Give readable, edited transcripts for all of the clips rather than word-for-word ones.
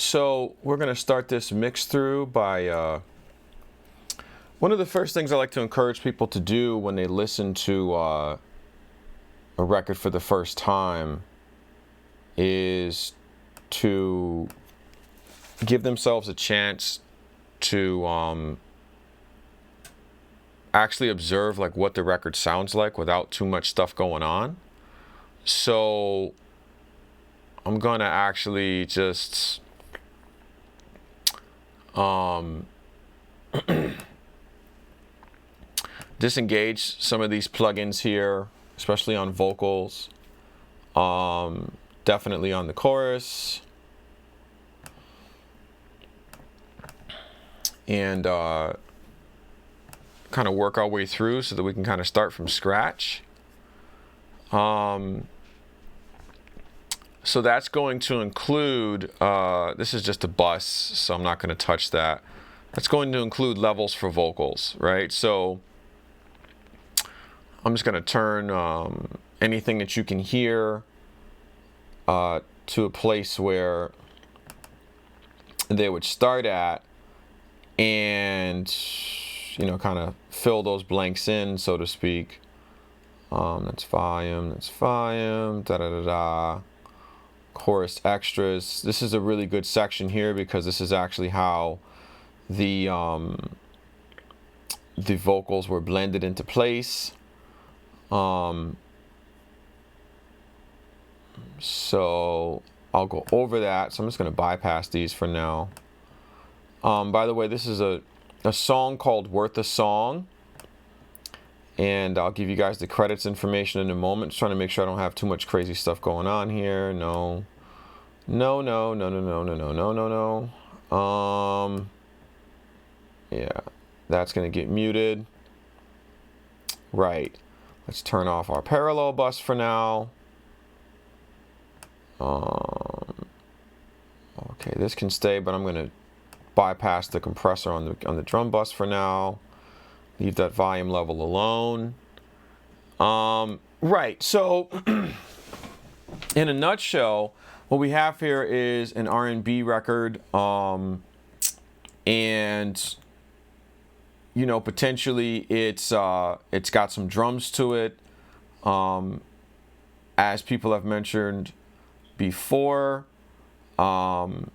So we're going to start this mix through by one of the first things I like to encourage people to do when they listen to a record for the first time is to give themselves a chance to actually observe like what the record sounds like without too much stuff going on. So I'm gonna actually just disengage some of these plugins here, especially on vocals, definitely on the chorus, and kind of work our way through so that we can kind of start from scratch. So that's going to include, this is just a bus, so I'm not going to touch that. That's going to include levels for vocals, right? So I'm just going to turn anything that you can hear to a place where they would start at, and you know, kind of fill those blanks in, so to speak. That's volume, da da da da. Chorus extras. This is a really good section here because this is actually how the vocals were blended into place. So I'll go over that. So I'm just going to bypass these for now. By the way, this is a song called Worth a Song, and I'll give you guys the credits information in a moment. Just trying to make sure I don't have too much crazy stuff going on here. No. Yeah, that's gonna get muted. Right. Let's turn off our parallel bus for now. Okay, this can stay, but I'm gonna bypass the compressor on the drum bus for now. Leave that volume level alone. Right, so in a nutshell, what we have here is an RnB record, and you know, potentially it's got some drums to it, as people have mentioned before. You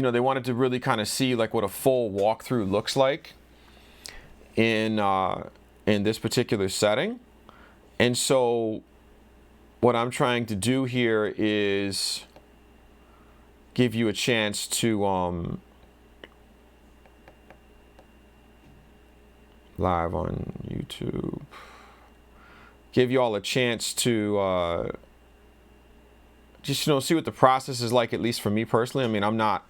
know, they wanted to really kind of see like what a full walkthrough looks like in this particular setting. And so what I'm trying to do here is give you a chance to live on YouTube, give you all a chance to just, you know, see what the process is like, at least for me personally. I mean, I'm not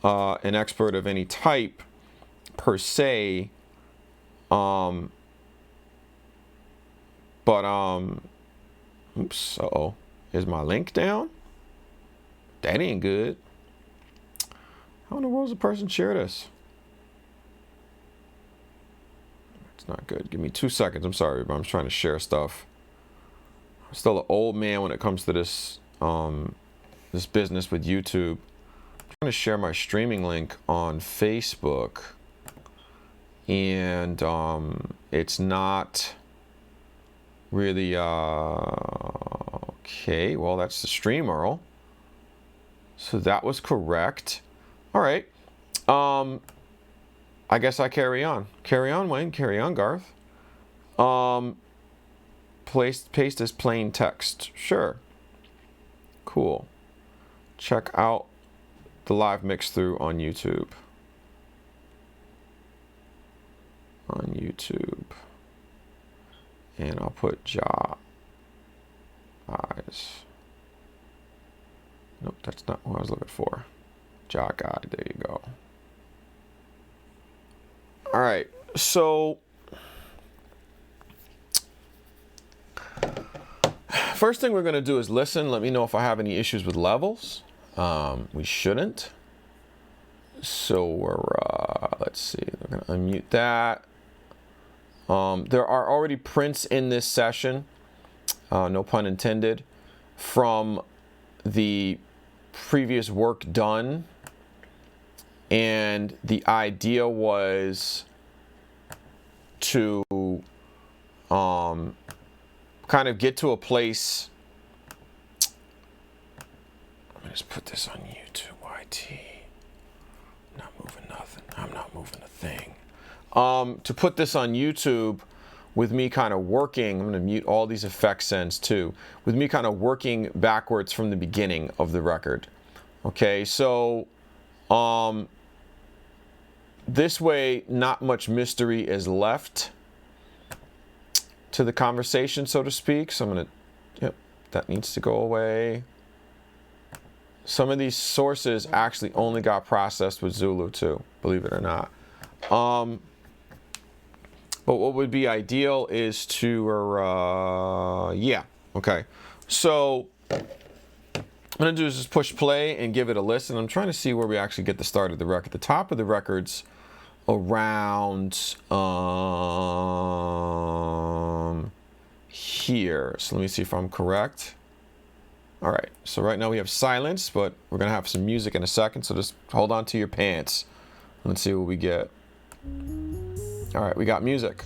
an expert of any type per se, but oops, uh-oh, is my link down? That ain't good. How in the world does a person share this? It's not good. Give me 2 seconds. I'm sorry, but I'm trying to share stuff. I'm still an old man when it comes to this this business with YouTube. I'm trying to share my streaming link on Facebook, and it's not really okay. Well, that's the stream URL, so that was correct. All right, I guess I carry on, Wayne, carry on, Garth. Paste as plain text, sure. Cool. Check out the live mix through on YouTube. And I'll put jaw eyes. Nope, that's not what I was looking for. Jaw guy, there you go. All right, so first thing we're going to do is listen. Let me know if I have any issues with levels. We shouldn't. So we're, let's see, we're going to unmute that. There are already prints in this session, no pun intended, from the previous work done, and the idea was to kind of get to a place. Let me just put this on YouTube. YT. Not moving nothing. I'm not moving a thing. To put this on YouTube with me kind of working, I'm going to mute all these effect sends too, with me kind of working backwards from the beginning of the record. Okay, so this way not much mystery is left to the conversation, so to speak. So I'm going to, yep, that needs to go away. Some of these sources actually only got processed with Zulu too, believe it or not. But what would be ideal is to, yeah, okay. So what I'm gonna do is just push play and give it a listen. I'm trying to see where we actually get the start of the record. The top of the record's around here. So let me see if I'm correct. All right, so right now we have silence, but we're gonna have some music in a second, so just hold on to your pants. Let's see what we get. All right, we got music.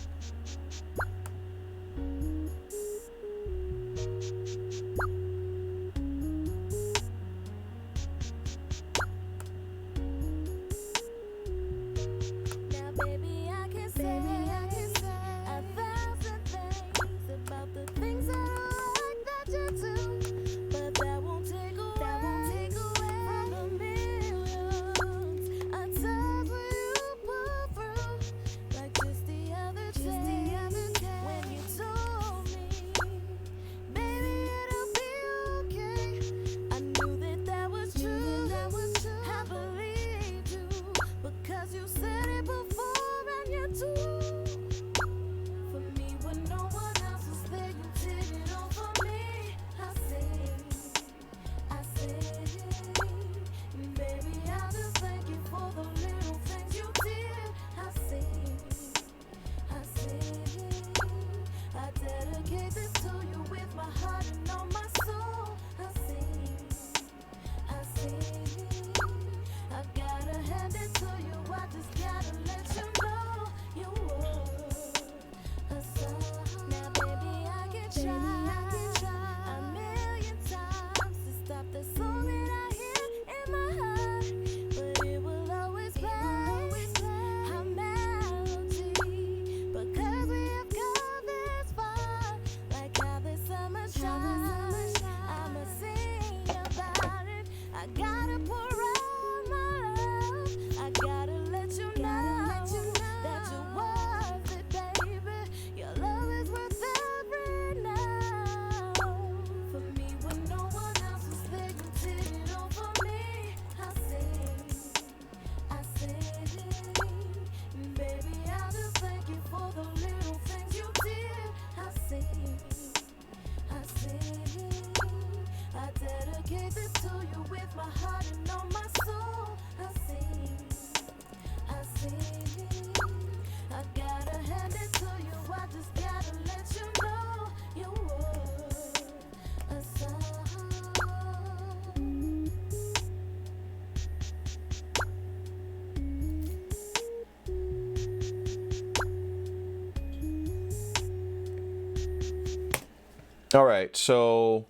All right, so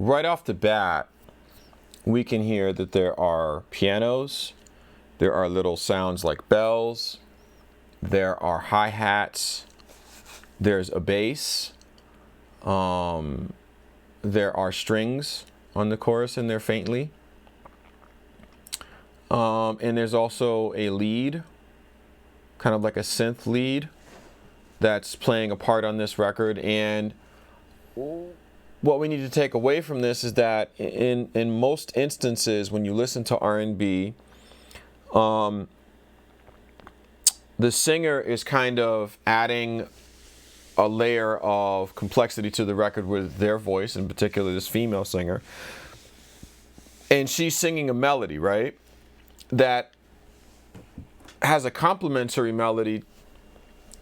right off the bat, we can hear that there are pianos, there are little sounds like bells, there are hi-hats, there's a bass, there are strings on the chorus in there faintly, and there's also a lead, kind of like a synth lead, that's playing a part on this record. And what we need to take away from this is that in most instances when you listen to R&B, the singer is kind of adding a layer of complexity to the record with their voice, in particular this female singer, and she's singing a melody, right, that has a complementary melody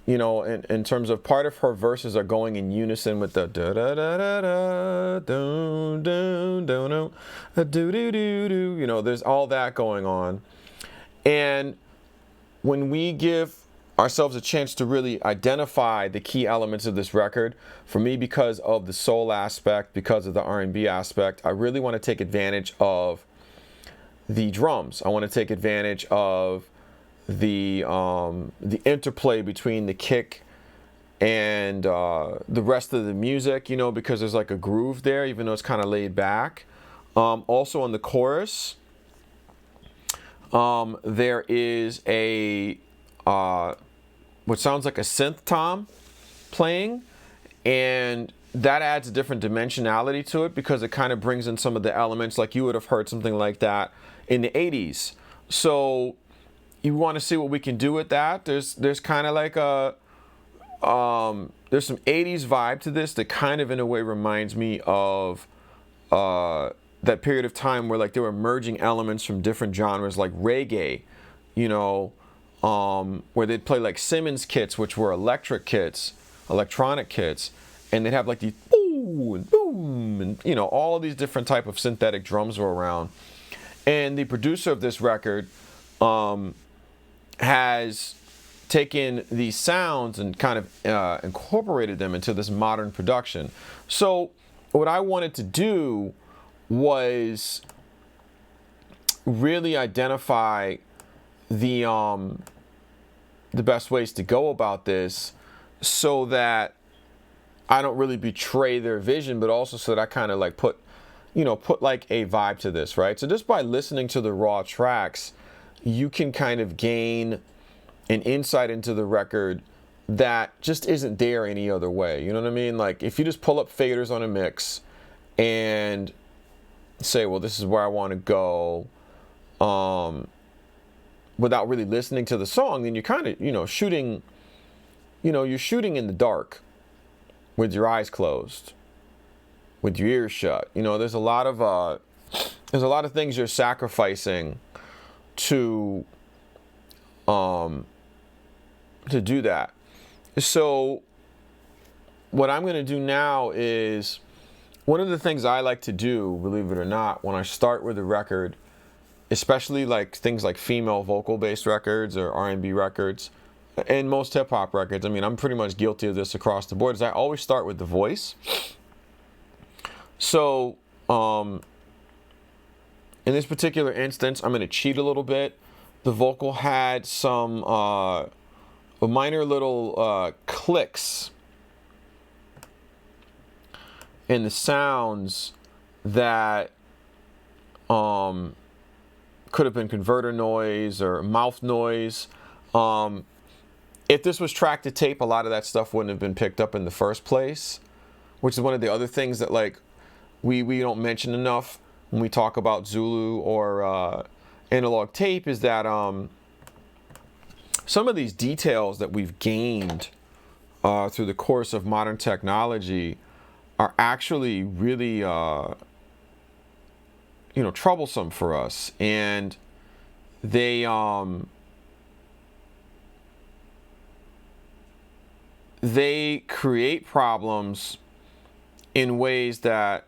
you know, in terms of part of her verses are going in unison with the da da da da da dun dun dun dun do do do do. You know, there's all that going on, and when we give ourselves a chance to really identify the key elements of this record, for me, because of the soul aspect, because of the R&B aspect, I really want to take advantage of the drums. I want to take advantage of the interplay between the kick and the rest of the music, you know, because there's like a groove there, even though it's kind of laid back. Also on the chorus, there is a what sounds like a synth tom playing, and that adds a different dimensionality to it because it kind of brings in some of the elements like you would have heard something like that in the 80s. So you want to see what we can do with that. There's kind of like a there's some 80s vibe to this that kind of in a way reminds me of that period of time where like there were merging elements from different genres like reggae, you know, where they'd play like Simmons kits, which were electronic kits, and they'd have like these boom and boom and, you know, all these different type of synthetic drums were around. And the producer of this record has taken these sounds and kind of incorporated them into this modern production. So what I wanted to do was really identify the best ways to go about this so that I don't really betray their vision, but also so that I kind of like put like a vibe to this, right? So just by listening to the raw tracks, you can kind of gain an insight into the record that just isn't there any other way. You know what I mean? Like if you just pull up faders on a mix and say, well, this is where I want to go, without really listening to the song, then you're kind of, shooting in the dark with your eyes closed, with your ears shut. There's a lot of things you're sacrificing to do that. So what I'm going to do now is, one of the things I like to do, believe it or not, when I start with a record, especially like things like female vocal based records or R&B records and most hip hop records, I mean, I'm pretty much guilty of this across the board, is I always start with the voice. So in this particular instance, I'm going to cheat a little bit. The vocal had some minor little clicks in the sounds that could have been converter noise or mouth noise. If this was tracked to tape, a lot of that stuff wouldn't have been picked up in the first place, which is one of the other things that like we don't mention enough when we talk about Zulu or analog tape, is that some of these details that we've gained through the course of modern technology are actually really troublesome for us, and they create problems in ways that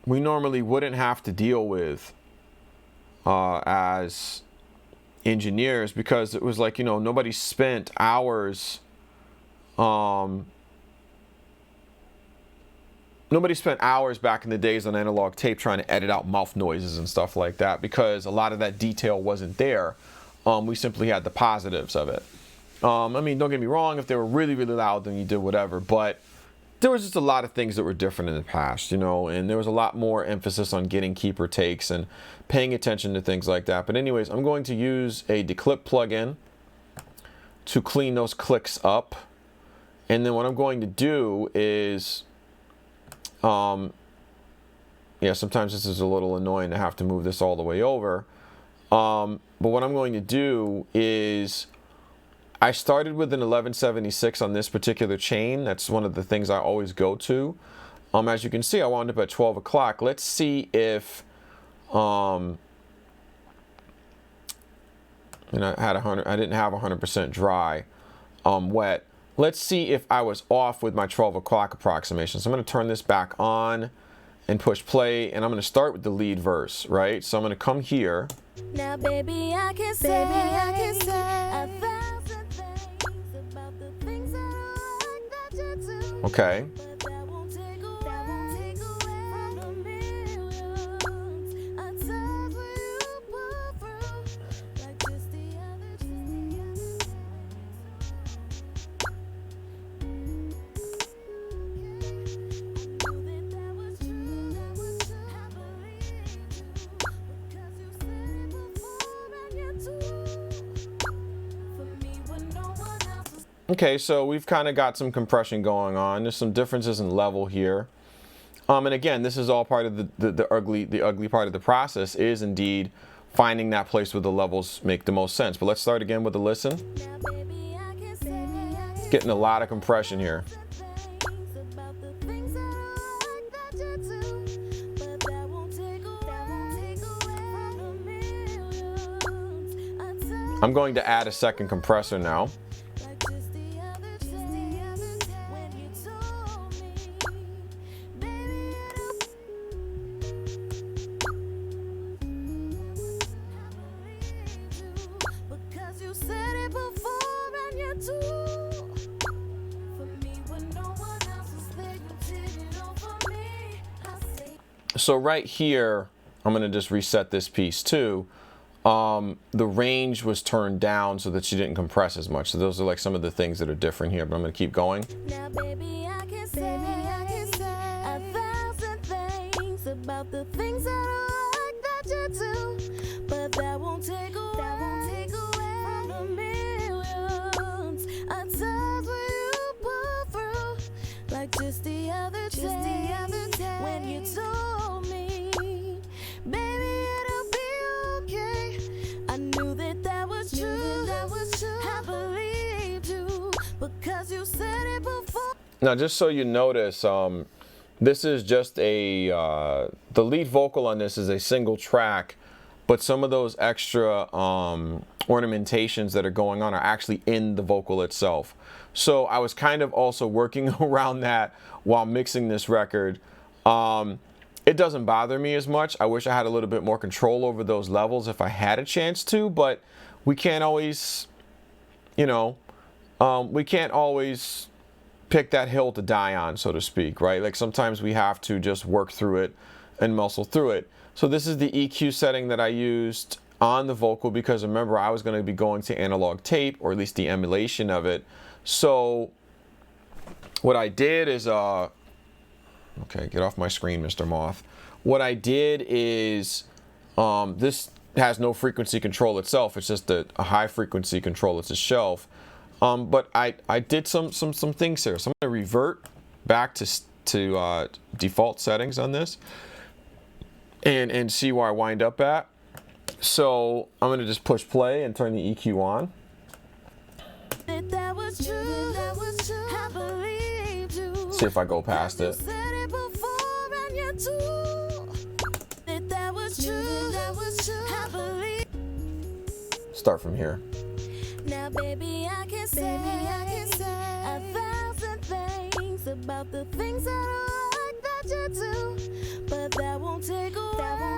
we normally wouldn't have to deal with as engineers, because it was like, nobody spent hours back in the days on analog tape trying to edit out mouth noises and stuff like that, because a lot of that detail wasn't there. We simply had the positives of it. I mean, don't get me wrong, if they were really, really loud, then you did whatever, but there was just a lot of things that were different in the past, and there was a lot more emphasis on getting keeper takes and paying attention to things like that. But anyways, I'm going to use a declip plugin to clean those clicks up. And then what I'm going to do is, sometimes this is a little annoying to have to move this all the way over. But what I'm going to do is, I started with an 1176 on this particular chain. That's one of the things I always go to. As you can see, I wound up at 12 o'clock. Let's see if and I didn't have 100% dry, wet. Let's see if I was off with my 12 o'clock approximation. So I'm going to turn this back on and push play, and I'm going to start with the lead verse, right? So I'm going to come here. Now, baby, I can say, a thousand things about the things I like that you do. Okay. But that won't take away from the millions of times where you pull through, like just the other day. I knew that was true, I believed you, because you said it before and you too. For me when no one else was. Okay, so we've kind of got some compression going on. There's some differences in level here. And again, this is all part of the ugly part of the process is indeed finding that place where the levels make the most sense. But let's start again with the listen. Now, baby, I can say, It's getting a lot of compression here. things about the things I like that you do, but that won't take away from the millions of times. I'm going to add a second compressor now. Like just the other day, when you told me, baby, because you said it before and you too. For me, when no one else is there, you did it all for me. I say. So right here, I'm going to just reset this piece too. The range was turned down so that she didn't compress as much. So those are like some of the things that are different here, but I'm going to keep going. Now, baby, I can say, a thousand things about the things that I like that you do, but that won't take away from the millions of times where you pull through, like just the other day, when you told me, baby, it'll be okay. I knew that was true. I believed you because you said it before. Now, just so you notice, this is just a, the lead vocal on this is a single track, but some of those extra ornamentations that are going on are actually in the vocal itself. So I was kind of also working around that while mixing this record. It doesn't bother me as much. I wish I had a little bit more control over those levels if I had a chance to, but we can't always, you know, we can't always pick that hill to die on, so to speak, right? Like sometimes we have to just work through it and muscle through it. So this is the EQ setting that I used on the vocal because remember I was going to be going to analog tape, or at least the emulation of it. So what I did is, okay, get off my screen, Mr. Moth. What I did is, this has no frequency control itself. It's just a high frequency control. It's a shelf. But I did some things here. So I'm going to revert back to default settings on this and see where I wind up at. So I'm going to just push play and turn the EQ on. That was true. I believed you. See if I go past it. Said it before and you too. That was true. I believe. Start from here. Now, baby, I can say, a thousand things about the things that I like that you do, but that won't take away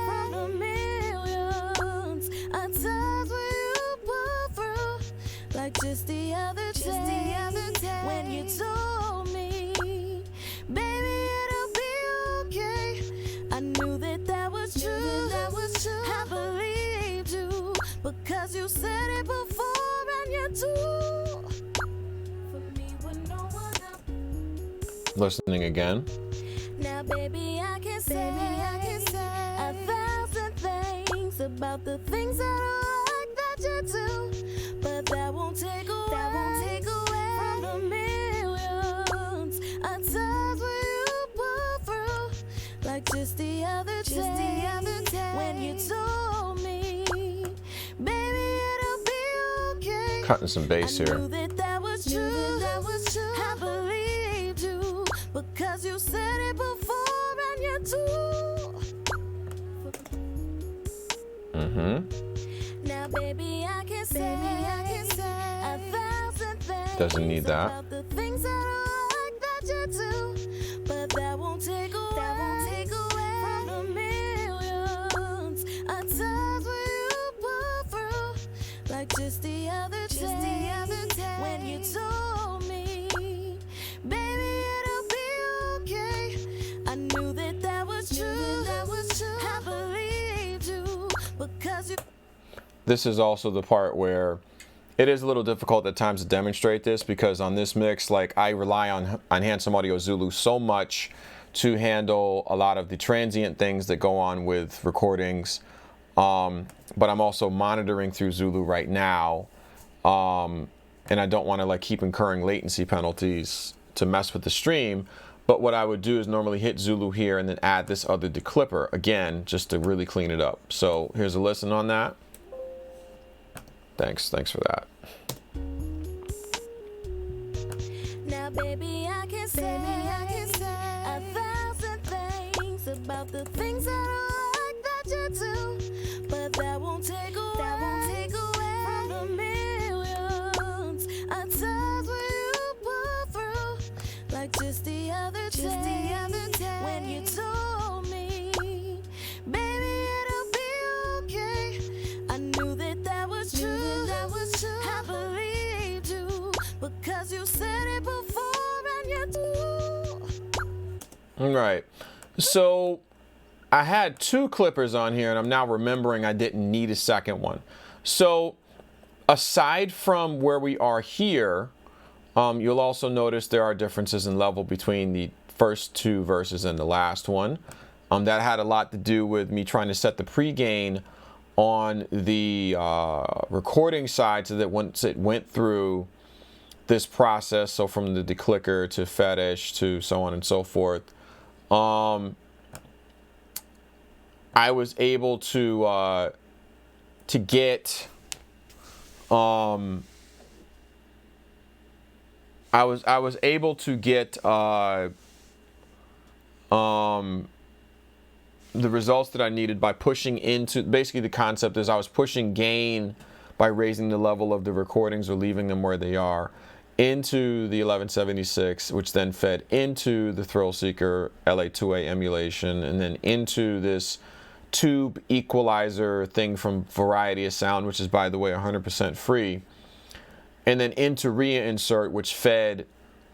from the millions of times where you pull through, like just the other day, when you told me, baby, it'll be okay. I knew that was true. I believed you because you said it before and you too. For me when no one else. Listening again. Now, baby, I can say, a thousand things about the things that I like that you do, but that won't take away from the millions of times where you pull through, like just the other day, when you told me, baby, it'll be okay. Cutting some bass here. I knew that was true. I believed you because you said it before and you too. Mm-hmm. Now, baby, I can say a thousand things. Doesn't need that. About the things that I like that you do, but that won't take away from the millions of times when you pull through. Like just the other day, when you told me, baby, it'll be okay. I knew that was true. I believed you because you. This is also the part where it is a little difficult at times to demonstrate this, because on this mix, like, I rely on Handsome Audio Zulu so much to handle a lot of the transient things that go on with recordings. But I'm also monitoring through Zulu right now, and I don't want to like keep incurring latency penalties to mess with the stream. But what I would do is normally hit Zulu here and then add this other declipper again, just to really clean it up. So here's a listen on that. Thanks for that. Now, baby, I can say a thousand things about the things that I like that you do, but that won't take away from the millions of times when you pull through. Like just the other day, when you told me, baby, it'll be okay. I knew that was true. I believed you because you said it before and you do. All right. So I had two clippers on here, and I'm now remembering I didn't need a second one. So aside from where we are here, you'll also notice there are differences in level between the first two verses and the last one. That had a lot to do with me trying to set the pre-gain on the recording side, so that once it went through this process, so from the declicker to fetish to so on and so forth, I was able to get I was able to get the results that I needed by pushing into, basically the concept is I was pushing gain by raising the level of the recordings or leaving them where they are into the 1176, which then fed into the Thrill Seeker LA2A emulation, and then into this tube equalizer thing from Variety of Sound, which is, by the way, 100% free, and then into reinsert, which fed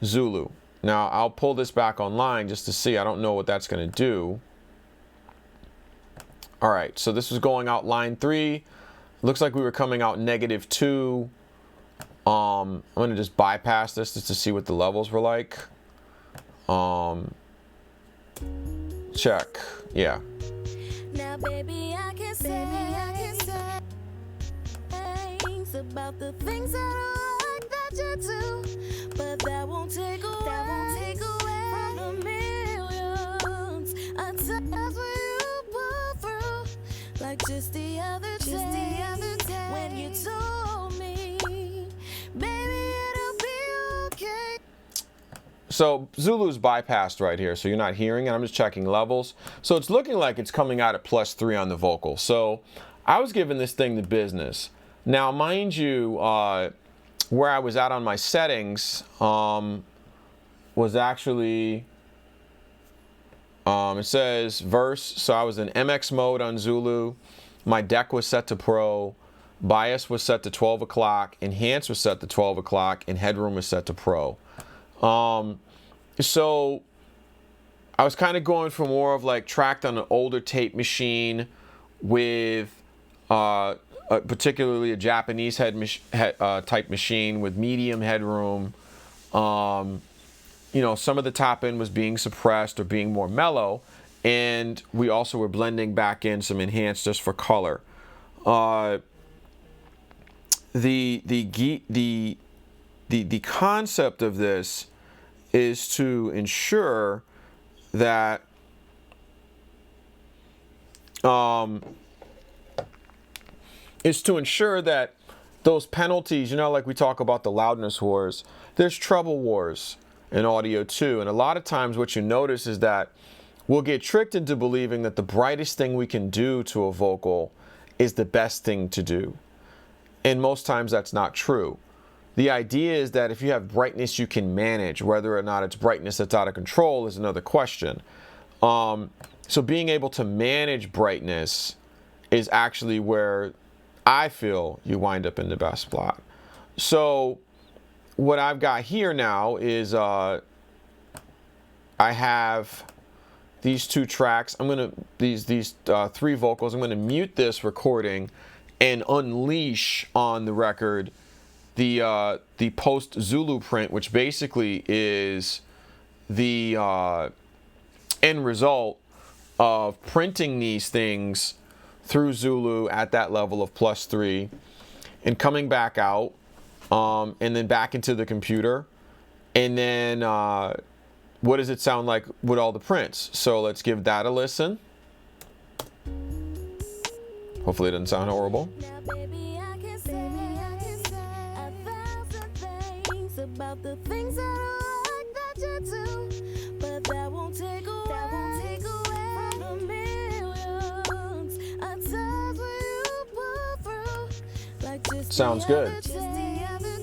Zulu. Now I'll pull this back online just to see. I don't know what that's going to do. All right, so this was going out line 3. Looks like we were coming out -2. I'm going to just bypass this just to see what the levels were like. Check. Yeah. Now, baby, I can say things about the things that I like that you do, but that won't take away from the millions of times when you pull through. Like just the other day, when you told me, baby, it'll be okay. So Zulu's bypassed right here, so you're not hearing it. I'm just checking levels. So it's looking like it's coming out at +3 on the vocal. So I was giving this thing the business. Now, mind you, where I was at on my settings was actually, it says verse. So I was in MX mode on Zulu. My deck was set to Pro. Bias was set to 12 o'clock. Enhance was set to 12 o'clock. And Headroom was set to Pro. So I was kind of going for more of like tracked on an older tape machine with particularly a Japanese type machine with medium headroom. You know, some of the top end was being suppressed or being more mellow, and we also were blending back in some enhanced just for color. The concept of this is to ensure that those penalties, you know, like we talk about the loudness wars, there's treble wars in audio too. And a lot of times what you notice is that we'll get tricked into believing that the brightest thing we can do to a vocal is the best thing to do. And most times that's not true. The idea is that if you have brightness you can manage, whether or not it's brightness that's out of control is another question. So being able to manage brightness is actually where I feel you wind up in the best spot. So what I've got here now is I have these two tracks. I'm gonna these three vocals. I'm gonna mute this recording and unleash on the record the post Zulu print, which basically is the end result of printing these things through Zulu at that level of +3 and coming back out and then back into the computer, and then what does it sound like with all the prints? So let's give that a listen. Hopefully it doesn't sound horrible. Now, baby, I can say 1,000 things about the things that I like that you do, but that won't take away from the millions of times when you pull through. Like just Sounds the good. other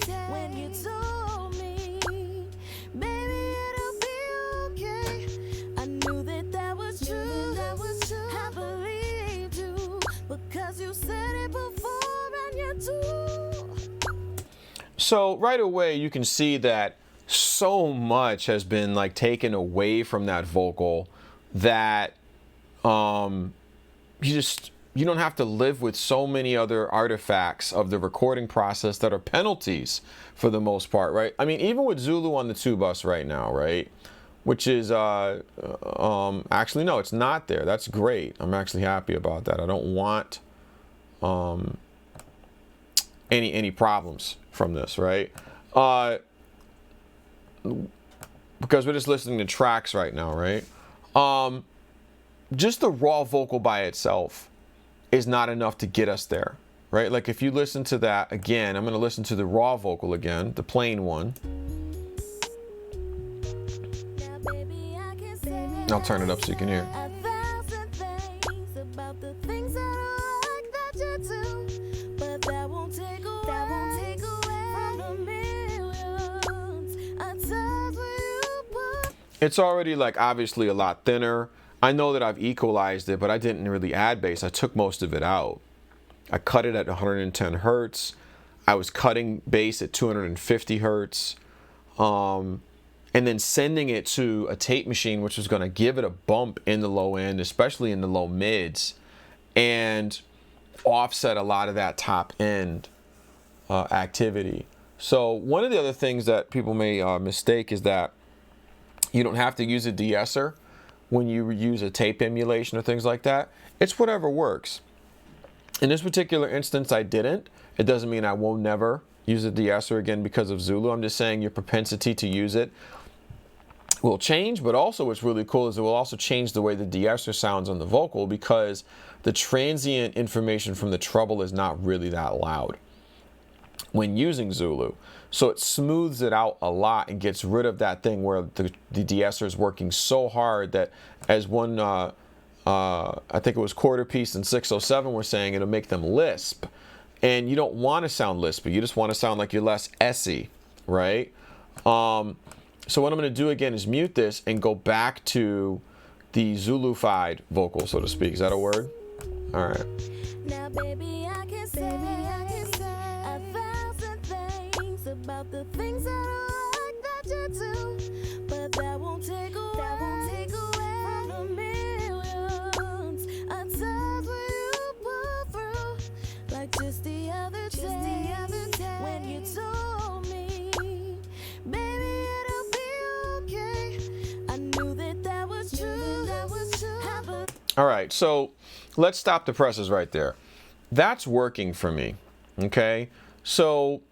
day, when you told me, baby, it'll be okay. I knew that was true. I believed you because you said it before and you do. So right away you can see that so much has been like taken away from that vocal that you don't have to live with so many other artifacts of the recording process that are penalties for the most part, right? I mean, even with Zulu on the 2-bus right now, right? Which is actually no, it's not there. That's great. I'm actually happy about that. I don't want any problems from this, right? Because we're just listening to tracks right now, right? Just the raw vocal by itself is not enough to get us there, right? Like if you listen to that again, I'm going to listen to the raw vocal again, the plain one. Now, baby, I can say I'll turn it up so you can hear. 1,000 things about the things that I like that you do, but that won't take away from the millions of times when you put. It's already like obviously a lot thinner. I know that I've equalized it, but I didn't really add bass. I took most of it out. I cut it at 110 hertz. I was cutting bass at 250 hertz. And then sending it to a tape machine, which was going to give it a bump in the low end, especially in the low mids, and offset a lot of that top end activity. So one of the other things that people may mistake is that you don't have to use a de-esser when you use a tape emulation or things like that. It's whatever works. In this particular instance, I didn't. It doesn't mean I will never use a de-esser again because of Zulu. I'm just saying your propensity to use it will change, but also what's really cool is it will also change the way the de-esser sounds on the vocal, because the transient information from the treble is not really that loud when using Zulu. So it smooths it out a lot and gets rid of that thing where the de-esser is working so hard that, as one, I think it was Quarter Piece and 607 were saying, it'll make them lisp. And you don't want to sound lispy. You just want to sound like you're less essy, right? So what I'm going to do again is mute this and go back to the Zulu-fied vocal, so to speak. Is that a word? All right. Now, baby, I can say 1,000 things about the things that I like that you do, but that won't take away from the millions of times when you pull through. Like just the other day, when you told me, baby, it'll be okay. I knew that was true. All right, so let's stop the presses right there. That's working for me, okay? So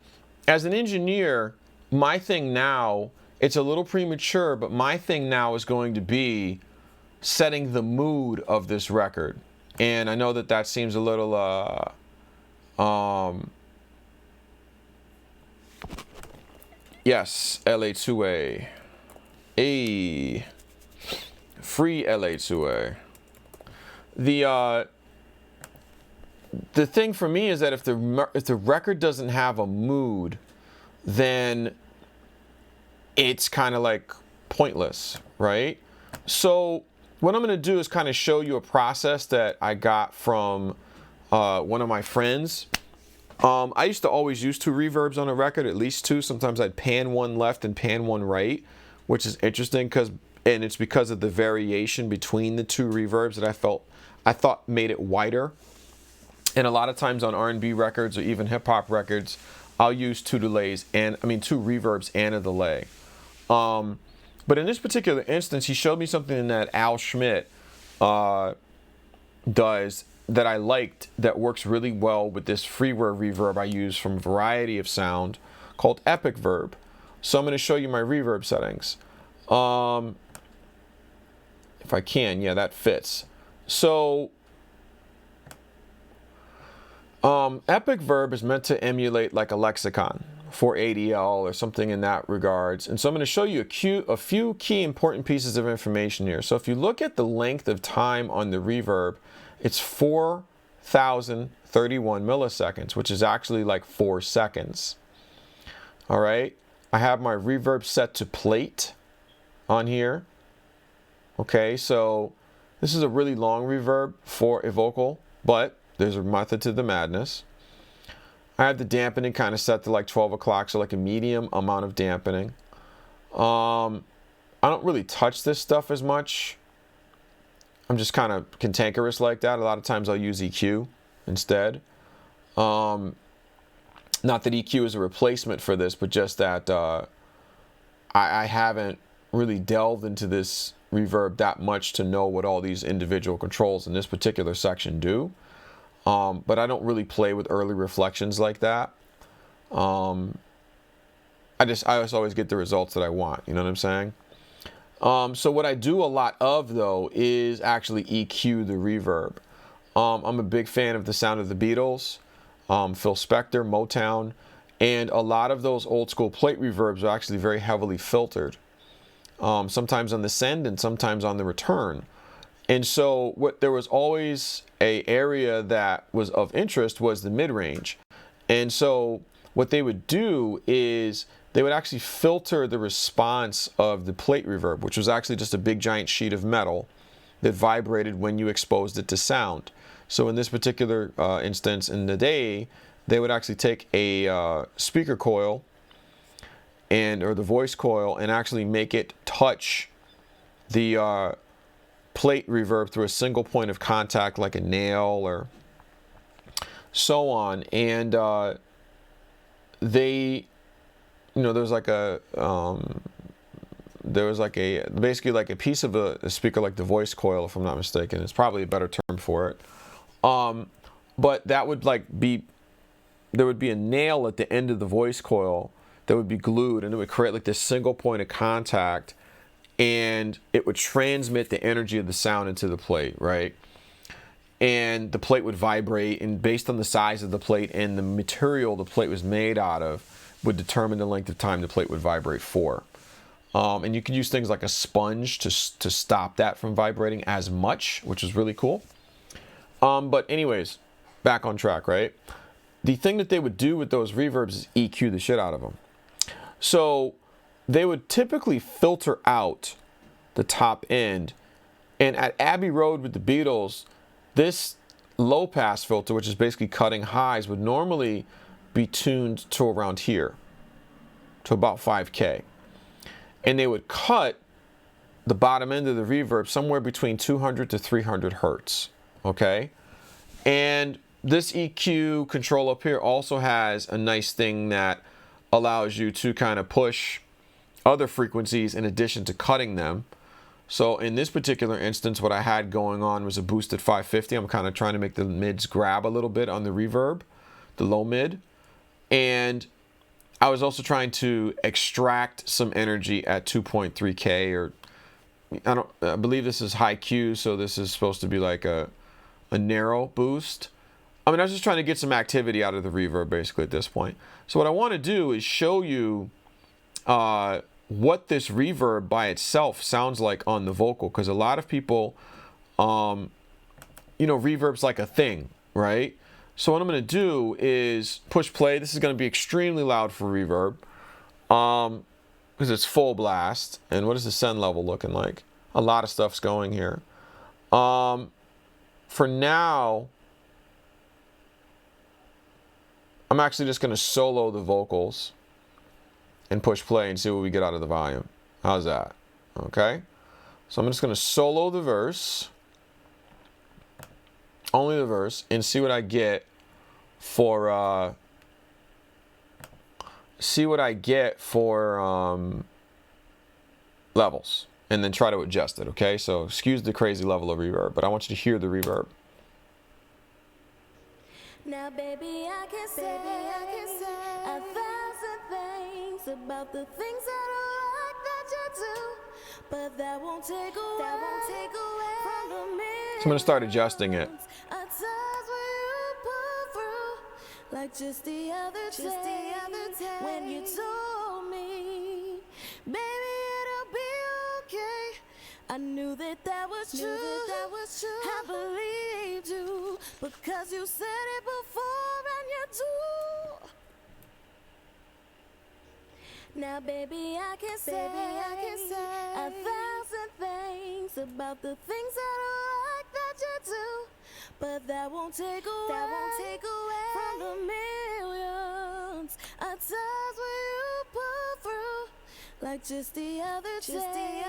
as an engineer, my thing now, it's a little premature, but my thing now is going to be setting the mood of this record. And I know that that seems a little, yes, LA2A. A free LA2A. the thing for me is that if the record doesn't have a mood, then it's kind of like pointless, right? So what I'm going to do is kind of show you a process that I got from one of my friends. I used to always use 2 reverbs on a record, at least 2. Sometimes I'd pan one left and pan one right, which is interesting and it's because of the variation between the 2 reverbs that I thought made it wider. And a lot of times on R&B records or even hip hop records, I'll use 2 reverbs and a delay. But in this particular instance, he showed me something that Al Schmidt does that I liked that works really well with this freeware reverb I use from a variety of sound called Epic Verb. So I'm going to show you my reverb settings. If I can, yeah, that fits. So Epic Verb is meant to emulate like a lexicon for ADL or something in that regards. And so I'm going to show you a few key important pieces of information here. So if you look at the length of time on the reverb, it's 4,031 milliseconds, which is actually like 4 seconds. All right. I have my reverb set to plate on here. Okay, so this is a really long reverb for a vocal, but there's a method to the madness. I have the dampening kind of set to like 12 o'clock, so like a medium amount of dampening. I don't really touch this stuff as much. I'm just kind of cantankerous like that. A lot of times I'll use EQ instead. Not that EQ is a replacement for this, but just that I haven't really delved into this reverb that much to know what all these individual controls in this particular section do. But I don't really play with early reflections like that. I just always get the results that I want. You know what I'm saying? So what I do a lot of though is actually EQ the reverb. I'm a big fan of the sound of the Beatles, Phil Spector, Motown, and a lot of those old school plate reverbs are actually very heavily filtered. Sometimes on the send and sometimes on the return. And so there was always a area that was of interest was the mid-range. And so what they would do is they would actually filter the response of the plate reverb, which was actually just a big giant sheet of metal that vibrated when you exposed it to sound. So in this particular instance in the day, they would actually take a speaker coil or the voice coil and actually make it touch the plate reverb through a single point of contact like a nail or so on. And they, there's like basically like a piece of a speaker like the voice coil, if I'm not mistaken. It's probably a better term for it. But that would there would be a nail at the end of the voice coil that would be glued, and it would create like this single point of contact, and it would transmit the energy of the sound into the plate, right? And the plate would vibrate, and based on the size of the plate and the material the plate was made out of would determine the length of time the plate would vibrate for. And you could use things like a sponge to stop that from vibrating as much, which is really cool. But anyways, back on track, right? The thing that they would do with those reverbs is EQ the shit out of them. So they would typically filter out the top end. And at Abbey Road with the Beatles, this low pass filter, which is basically cutting highs, would normally be tuned to around here, to about 5K. And they would cut the bottom end of the reverb somewhere between 200 to 300 hertz. Okay? And this EQ control up here also has a nice thing that allows you to kind of push other frequencies in addition to cutting them. So in this particular instance, what I had going on was a boosted 550. I'm kind of trying to make the mids grab a little bit on the reverb, the low mid. And I was also trying to extract some energy at 2.3K, or I believe this is high Q, so this is supposed to be like a narrow boost. I mean, I was just trying to get some activity out of the reverb basically at this point. So what I want to do is show you what this reverb by itself sounds like on the vocal, because a lot of people, reverb's like a thing, right? So what I'm going to do is push play. This is going to be extremely loud for reverb because it's full blast. And what is the send level looking like? A lot of stuff's going here. For now, I'm actually just going to solo the vocals and push play and see what we get out of the volume. How's that? Okay. So I'm just going to solo the verse, only the verse, and see what I get for levels, and then try to adjust it. Okay, so excuse the crazy level of reverb, but I want you to hear the reverb. Now, baby, I can say a thousand things about the things that I like that you do, but that won't take away from the So I'm going to start adjusting it. Like just the other day, when you told me, baby, it'll be okay. I knew that was true. I believed you because you said it before and you do. Now, baby, I can say a thousand things about the things that I like that you do. But that won't take away from the millions of times where you pull through, like just the other day,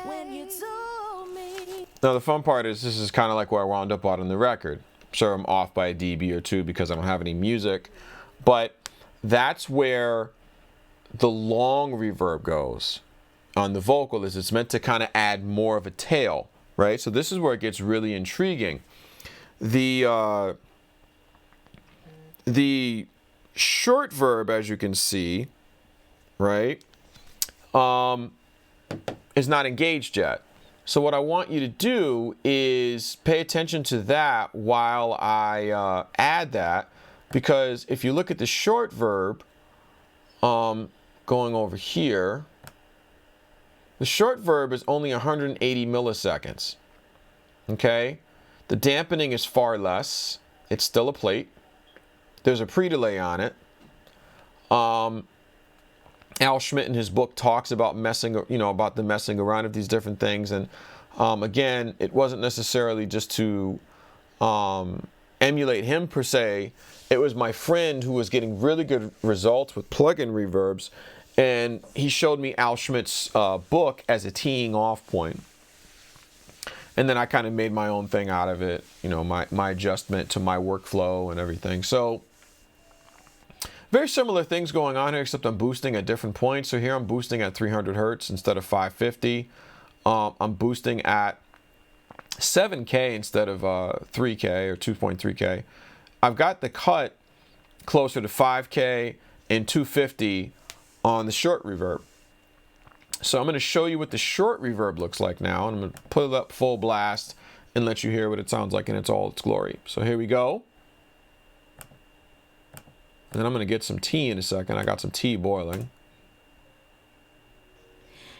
when you told me. Now the fun part is this is kind of like where I wound up on the record. Sure, I'm off by a dB or two because I don't have any music, but that's where the long reverb goes on the vocal. Is it's meant to kind of add more of a tail, right? So this is where it gets really intriguing. The short verb, as you can see, right, is not engaged yet. So what I want you to do is pay attention to that while I add that, because if you look at the short verb, going over here, the short verb is only 180 milliseconds, okay? The dampening is far less. It's still a plate. There's a pre-delay on it. Al Schmidt in his book talks about about the messing around of these different things. And again, it wasn't necessarily just to emulate him per se. It was my friend who was getting really good results with plug-in reverbs, and he showed me Al Schmidt's book as a teeing off point. And then I kind of made my own thing out of it, my adjustment to my workflow and everything. So very similar things going on here, except I'm boosting at different points. So here I'm boosting at 300 hertz instead of 550. I'm boosting at 7K instead of 3K or 2.3K. I've got the cut closer to 5K and 250 on the short reverb. So I'm going to show you what the short reverb looks like now, and I'm going to put it up full blast and let you hear what it sounds like in all its glory. So here we go. And then I'm going to get some tea in a second. I got some tea boiling.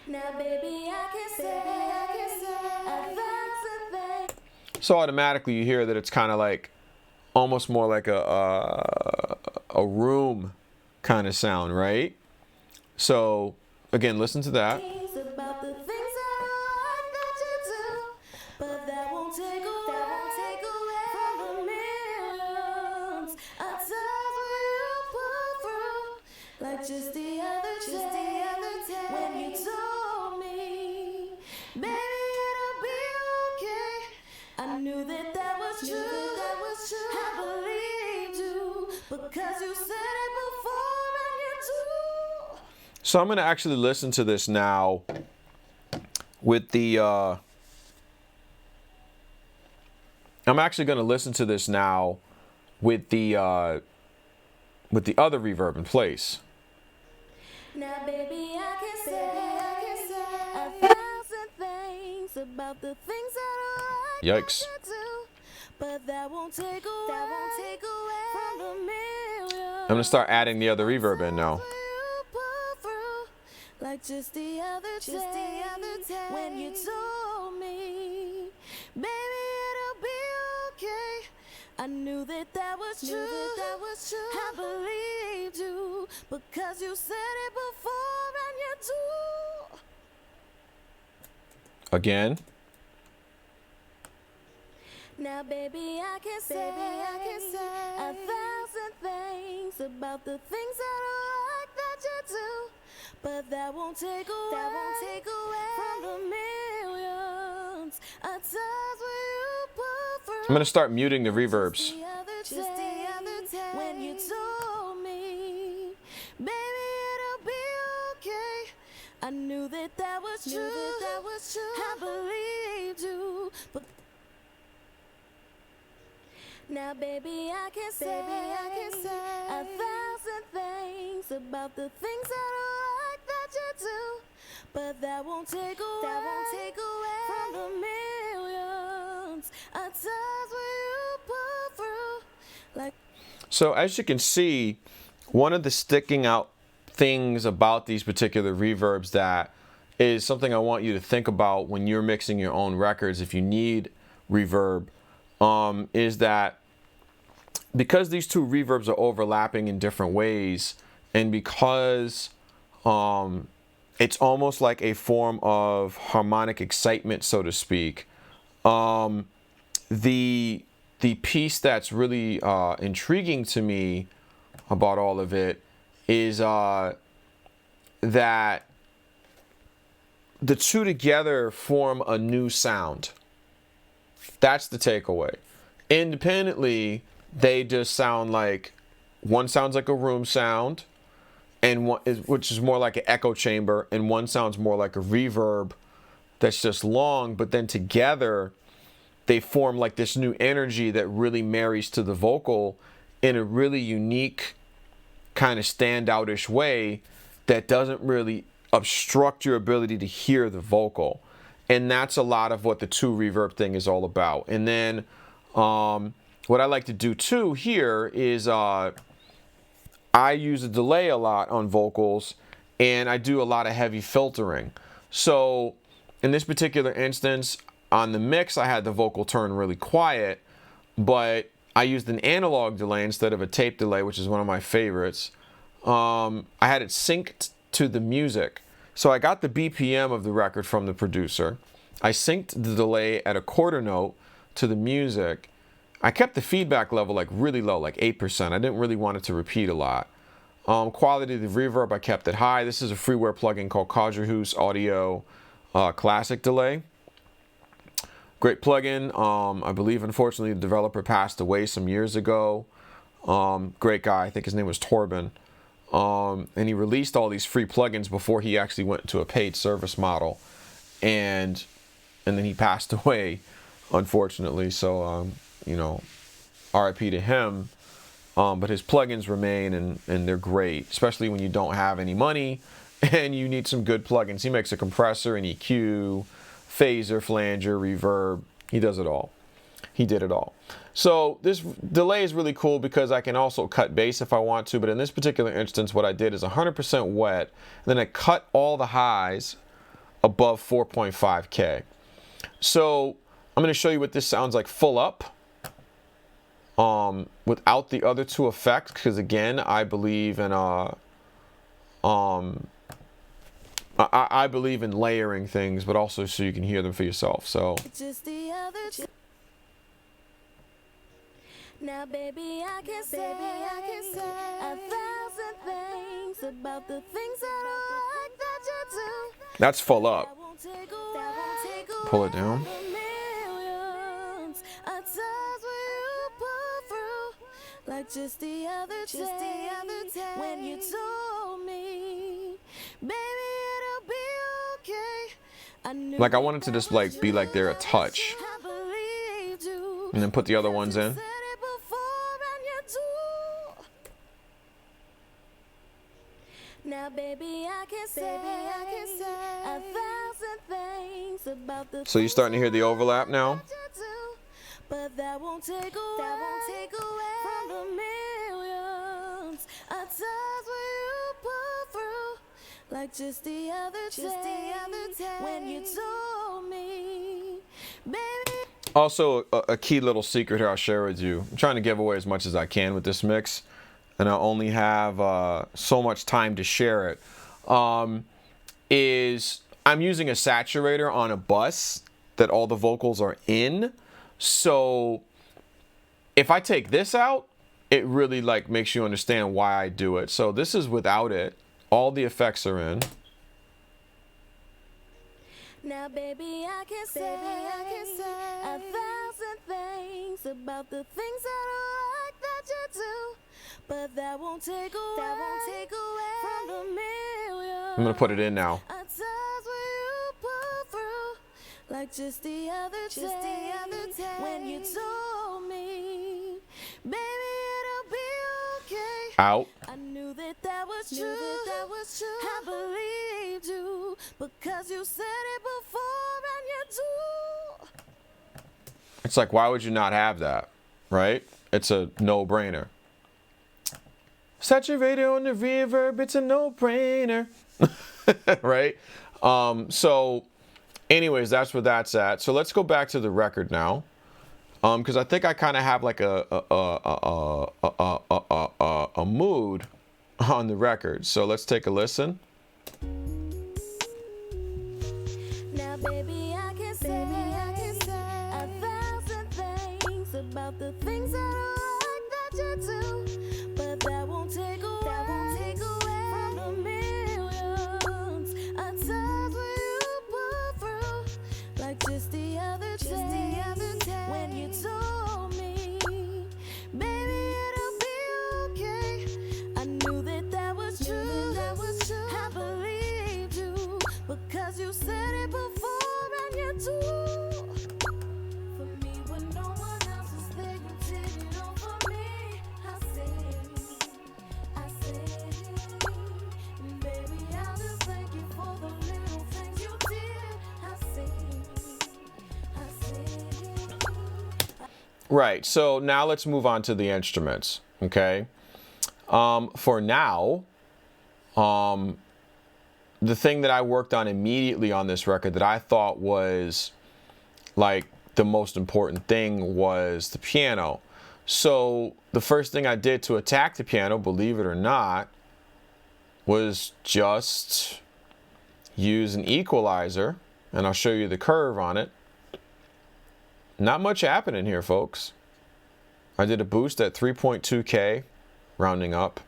Now, baby, I can say a thousand things. So automatically you hear that it's kind of like almost more like a room kind of sound, right? So again, listen to that. About the things that I like that you do, but that won't take away from the millions of times where you pull through, like just the other day, when you told me, baby, it'll be okay. I knew that was true. I believed you because you said it before and you do. So I'm going to actually listen to this now with the other reverb in place. Now, baby, I can say a thousand things about the things that I like Yikes. that you do, but that won't take away from the millions. I'm going to start adding the other reverb in now. Like just the other day, when you told me, baby, it'll be okay. I knew that that was true. I believed you because you said it before and you do. Again. Now, baby, I can say 1,000 things about the things that I like that you do, but that won't take away from the millions of times where you pull through. I'm gonna start muting the reverbs. Just the other day when you told me, baby, it'll be okay. I knew that that was true. I believed you, but now, baby, I can say 1,000 things about the things that I like that you do, but that won't take away from the millions of times where you pull through. Like, so as you can see, one of the sticking out things about these particular reverbs that is something I want you to think about when you're mixing your own records, if you need reverb, is that because these two reverbs are overlapping in different ways, and because it's almost like a form of harmonic excitement, so to speak, the piece that's really intriguing to me about all of it is that the two together form a new sound. That's the takeaway. Independently, they just sound like, one sounds like a room sound, and which is more like an echo chamber, and one sounds more like a reverb that's just long, but then together they form like this new energy that really marries to the vocal in a really unique kind of standoutish way that doesn't really obstruct your ability to hear the vocal. And that's a lot of what the two reverb thing is all about. And then what I like to do too here is I use a delay a lot on vocals, and I do a lot of heavy filtering. So in this particular instance, on the mix, I had the vocal turn really quiet, but I used an analog delay instead of a tape delay, which is one of my favorites. I had it synced to the music. So I got the BPM of the record from the producer. I synced the delay at a quarter note to the music. I kept the feedback level like really low, like 8%. I didn't really want it to repeat a lot. Quality of the reverb, I kept it high. This is a freeware plugin called Handsome Audio Classic Delay. Great plugin. I believe, unfortunately, the developer passed away some years ago. Great guy. I think his name was Torben. And he released all these free plugins before he actually went to a paid service model. And then he passed away, unfortunately. So, you know, RIP to him. But his plugins remain, and they're great, especially when you don't have any money and you need some good plugins. He makes a compressor, an EQ, phaser, flanger, reverb. He does it all. He did it all. So this delay is really cool because I can also cut bass if I want to, but in this particular instance, what I did is 100% wet, and then I cut all the highs above 4.5K. So I'm going to show you what this sounds like full up, without the other two effects, because again, I believe in I believe in layering things, but also so you can hear them for yourself. So just the other now, baby, I can say 1,000 things about the things that I like that you do. that's full up. Pull it down. Like just the other day when you told me, baby, it'll be okay. Like I wanted to just like be like they're a touch, and then put the other ones in. Now, baby, I can say 1,000 things about the. So you're starting to hear the overlap now. But that won't take away from the millions of times where you pull through. Like just the other day when you told me, baby. Also, a key little secret here I'll share with you. I'm trying to give away as much as I can with this mix, and I only have so much time to share it. Is I'm using a saturator on a bus that all the vocals are in. So if I take this out, it really like makes you understand why I do it. So this is without it. All the effects are in. Now, baby, I can say a thousand things about the things that I like that you do, but that won't take away from the million. I'm gonna put it in now. Times where you pull through, like just the other day when you told me, baby, it'll be okay. Out. I knew that was true. I believed you because you said it before and you do. It's like, why would you not have that, right? It's a no-brainer. Saturated on the reverb, it's a no-brainer, right? So, anyways, that's where that's at. So let's go back to the record now, because I think I kind of have like a mood on the record. So let's take a listen. Now, baby, I can say a thousand things about the things that I like that you do, but that won't take away from the millions of times where you pull through, like just the other day when you told me, baby, it'll be okay. I knew that was true. I believed you because you said it before and you do. For me, when no one else is there, you did it all for me. I say, and baby, I'll just thank you for the little things you did. I say. Right, so now let's move on to the instruments, okay? For now, the thing that I worked on immediately on this record that I thought was like the most important thing was the piano. So the first thing I did to attack the piano, believe it or not, was just use an equalizer, and I'll show you the curve on it. Not much happening here, folks. I did a boost at 3.2K, rounding up,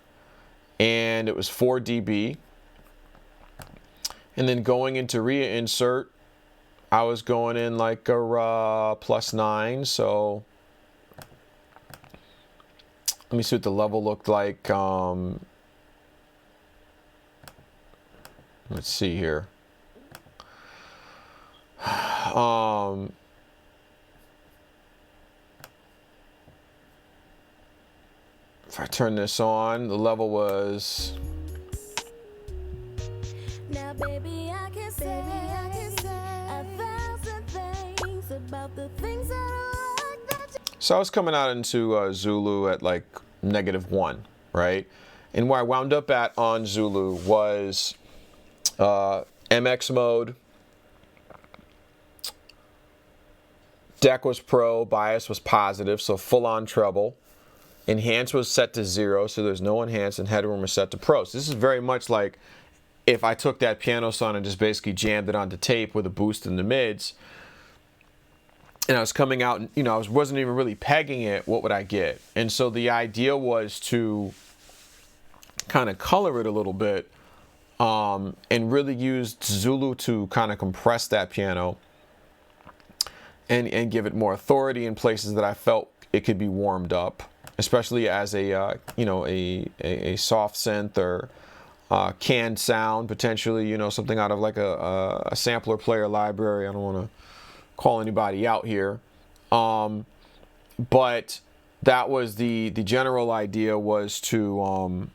and it was 4 dB. And then going into reinsert, I was going in like a +9. So let me see what the level looked like. Let's see here. If I turn this on, the level was. Now, baby, I can say a thousand things about the things that I like that you. So I was coming out into Zulu at like -1, right? And where I wound up at on Zulu was MX mode, deck was pro, bias was positive, so full on treble. Enhance was set to 0, so there's no enhance, and headroom was set to pro. So this is very much like if I took that piano sound and just basically jammed it onto tape with a boost in the mids, and I was coming out, and, you know, I wasn't even really pegging it, what would I get? And so the idea was to kind of color it a little bit, and really use Zulu to kind of compress that piano and give it more authority in places that I felt it could be warmed up, especially as a a soft synth or canned sound, potentially, you know, something out of like a sampler player library. I don't want to call anybody out here, but that was the general idea, was to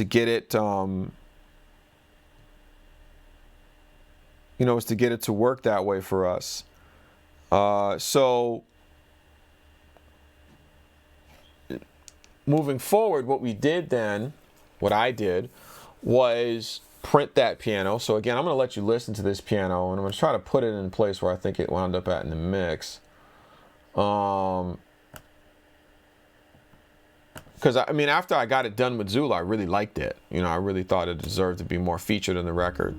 get it was to get it to work that way for us. So moving forward, what I did was print that piano. So again, I'm going to let you listen to this piano, and I'm going to try to put it in a place where I think it wound up at in the mix. Because I mean, after I got it done with Zulu, I really liked it. You know, I really thought it deserved to be more featured in the record.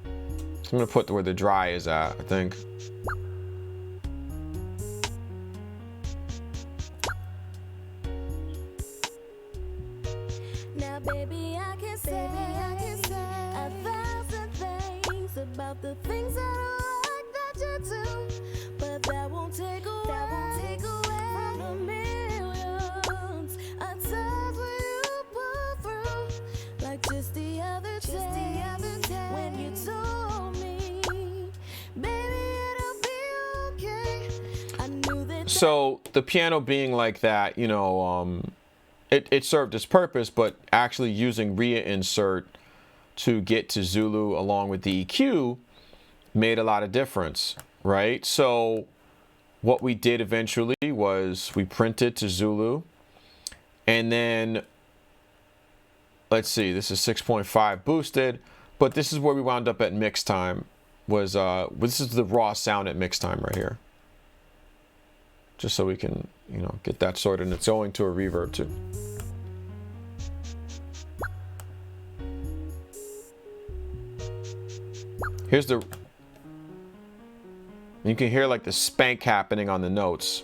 I'm going to put where the dry is at, I think. Now, baby, I can say 1,000 things about the things that I like that you do, but that won't take away from the millions of times when you pull through, like just the other day when you told me, baby, it'll be okay. I knew that. So the piano being like that, you know, it served its purpose, but actually using RIA insert to get to Zulu along with the EQ made a lot of difference, right? So what we did eventually was we printed to Zulu, and then let's see, this is 6.5 boosted, but this is where we wound up at mix time. This is the raw sound at mix time right here, just so we can, you know, get that sorted. And it's going to a reverb too. Here's the, you can hear like the spank happening on the notes.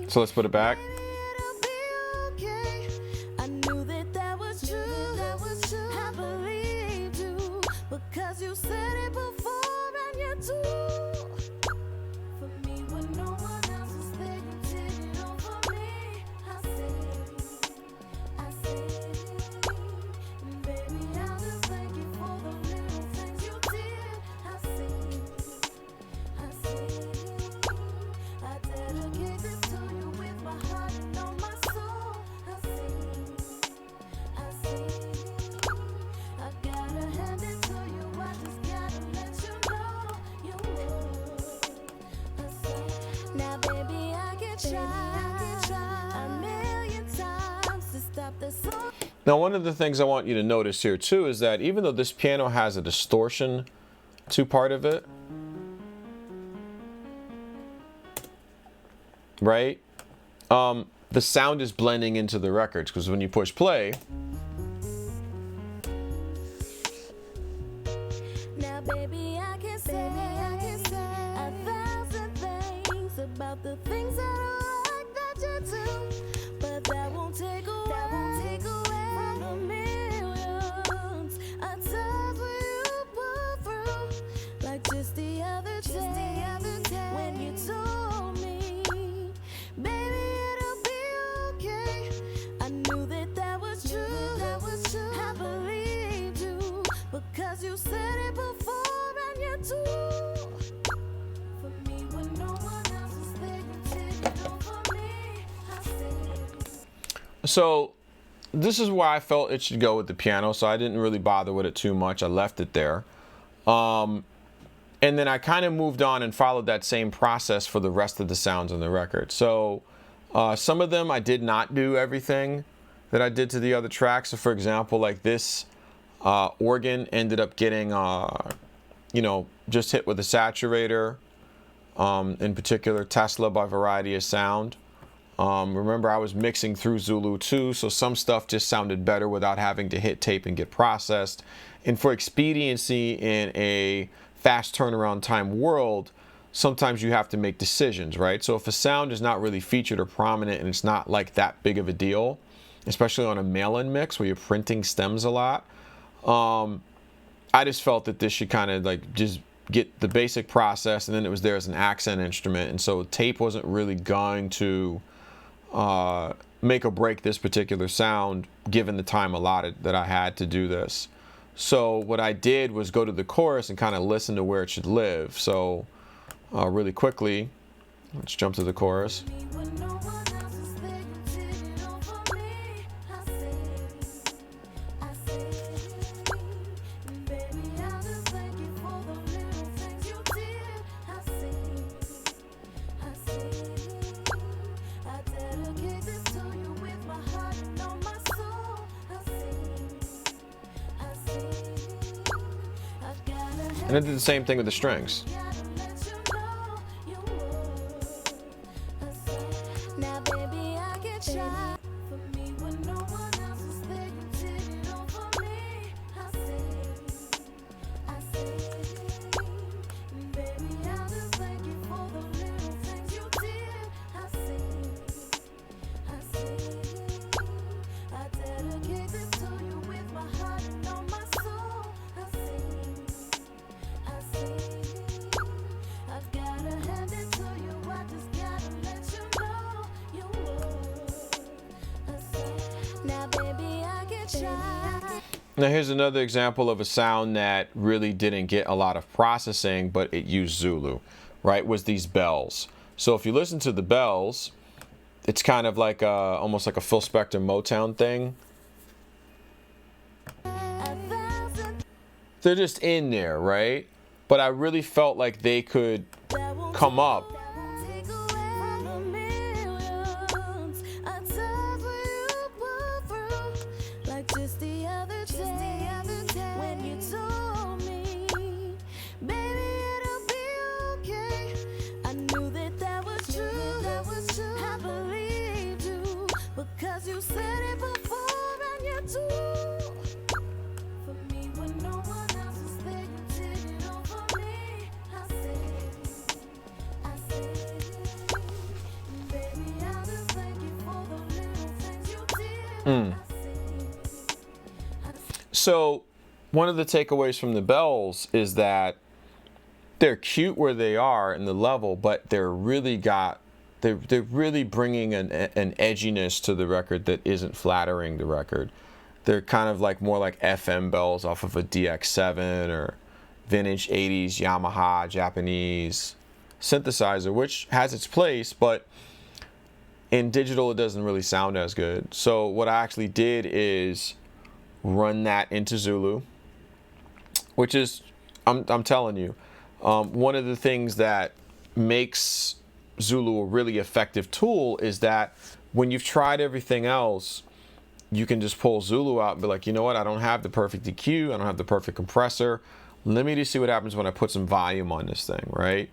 So let's put it back. You said it before and you do. For me, when no one else is there, you did it all for me. I said, and baby, I'll just thank you for the little things you did. I dedicate this to you with my heart and all my soul. I gotta hand it to you. Now, baby, I can try a million times to stop the song. Now, one of the things I want you to notice here too is that even though this piano has a distortion to part of it, right? The sound is blending into the records, because when you push play, now, baby, I can say 1,000 things about the things that I like that you do, but that won't take away from the millions of times when you pull through, like just the other day when you told me, baby, it'll be okay. I knew that was true. I believed you because you said it before and you do. For me, when no one else is there, you did it all for me. I said. so this is where I felt it should go with the piano, so I didn't really bother with it too much. I left it there. And then I kind of moved on and followed that same process for the rest of the sounds on the record. So some of them I did not do everything that I did to the other tracks. So for example, like this organ ended up getting, you know, just hit with a saturator, in particular Tesla by Variety of Sound. Remember, I was mixing through Zulu too, so some stuff just sounded better without having to hit tape and get processed. And for expediency in a fast turnaround time world, sometimes you have to make decisions, right? So if a sound is not really featured or prominent and it's not like that big of a deal, especially on a mail-in mix where you're printing stems a lot, I just felt that this should kind of like just get the basic process, and then it was there as an accent instrument. And so tape wasn't really going to make or break this particular sound given the time allotted that I had to do this. So what I did was go to the chorus and kind of listen to where it should live. So really quickly. Let's jump to the chorus. And I did the same thing with the strings. Now here's another example of a sound that really didn't get a lot of processing, but it used Zulu, right? Was these bells. So if you listen to the bells, it's kind of like almost like a Phil Spector Motown thing. They're just in there, right? But I really felt like they could come up. So one of the takeaways from the bells is that they're cute where they are in the level, but they're really bringing an edginess to the record that isn't flattering the record. They're kind of like more like FM bells off of a DX7 or vintage 80s Yamaha Japanese synthesizer, which has its place, but in digital it doesn't really sound as good. So what I actually did is run that into Zulu, which is, I'm telling you, one of the things that makes Zulu a really effective tool is that when you've tried everything else, you can just pull Zulu out and be like, you know what, I don't have the perfect EQ, I don't have the perfect compressor. Let me just see what happens when I put some volume on this thing, right?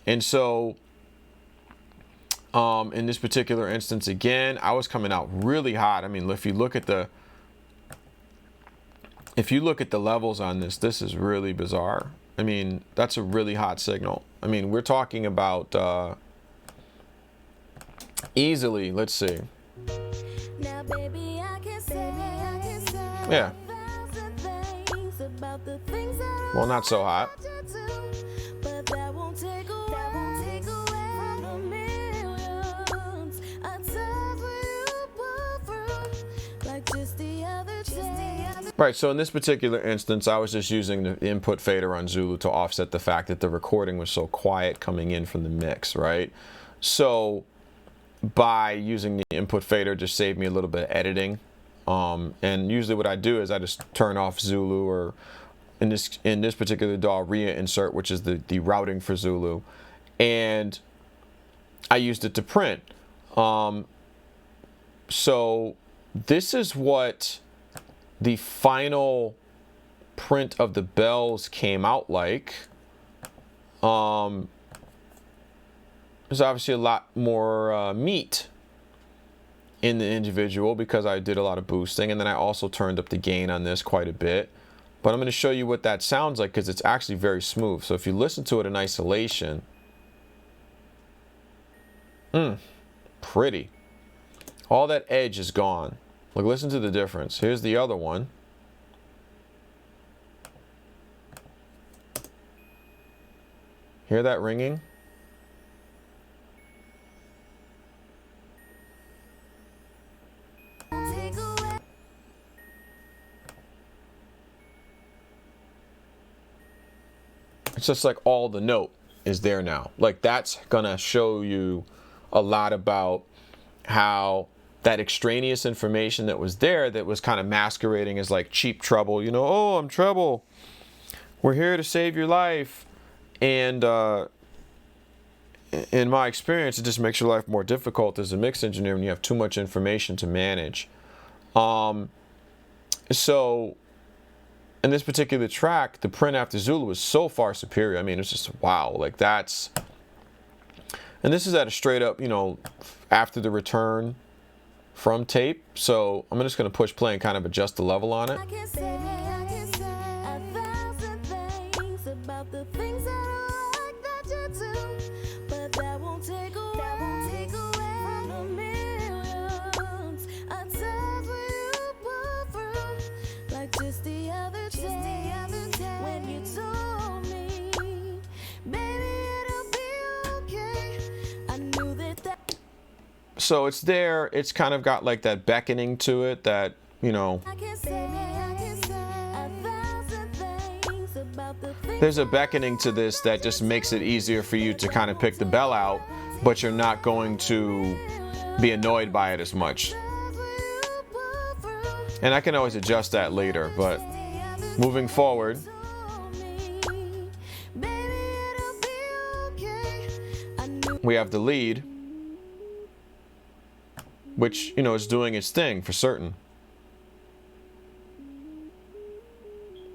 And so in this particular instance, again, I was coming out really hot. I mean, if you look at the levels on this, this is really bizarre. I mean, that's a really hot signal. I mean, we're talking about easily, let's see. Yeah. Well, not so hot. Right, so in this particular instance, I was just using the input fader on Zulu to offset the fact that the recording was so quiet coming in from the mix, right? So by using the input fader, just saved me a little bit of editing. And usually what I do is I just turn off Zulu, or in this particular DAW, reinsert, which is the routing for Zulu, and I used it to print. So this is what the final print of the bells came out like. There's obviously a lot more meat in the individual because I did a lot of boosting, and then I also turned up the gain on this quite a bit. But I'm going to show you what that sounds like because it's actually very smooth. So if you listen to it in isolation, pretty. All that edge is gone. Look, listen to the difference. Here's the other one. Hear that ringing? It's just like all the note. is there now. Like, that's gonna show you a lot about how that extraneous information that was there, that was kind of masquerading as like cheap treble, you know, oh, I'm treble, we're here to save your life. And in my experience, it just makes your life more difficult as a mix engineer when you have too much information to manage. So in this particular track, the print after Zulu was so far superior. I mean, it's just wow, like that's, and this is at a straight up, you know, after the return from tape. So I'm just going to push play and kind of adjust the level on it. I can say a thousand things about the things that I like that you do, but that won't take away from the millions of times when you pull through. Like just the other day when you told me, baby, it'll be okay. I knew that. So it's there, it's kind of got like that beckoning to it, that, you know, there's a beckoning to this that just makes it easier for you to kind of pick the bell out, but you're not going to be annoyed by it as much. And I can always adjust that later, but moving forward, we have the lead, which, you know, is doing its thing for certain.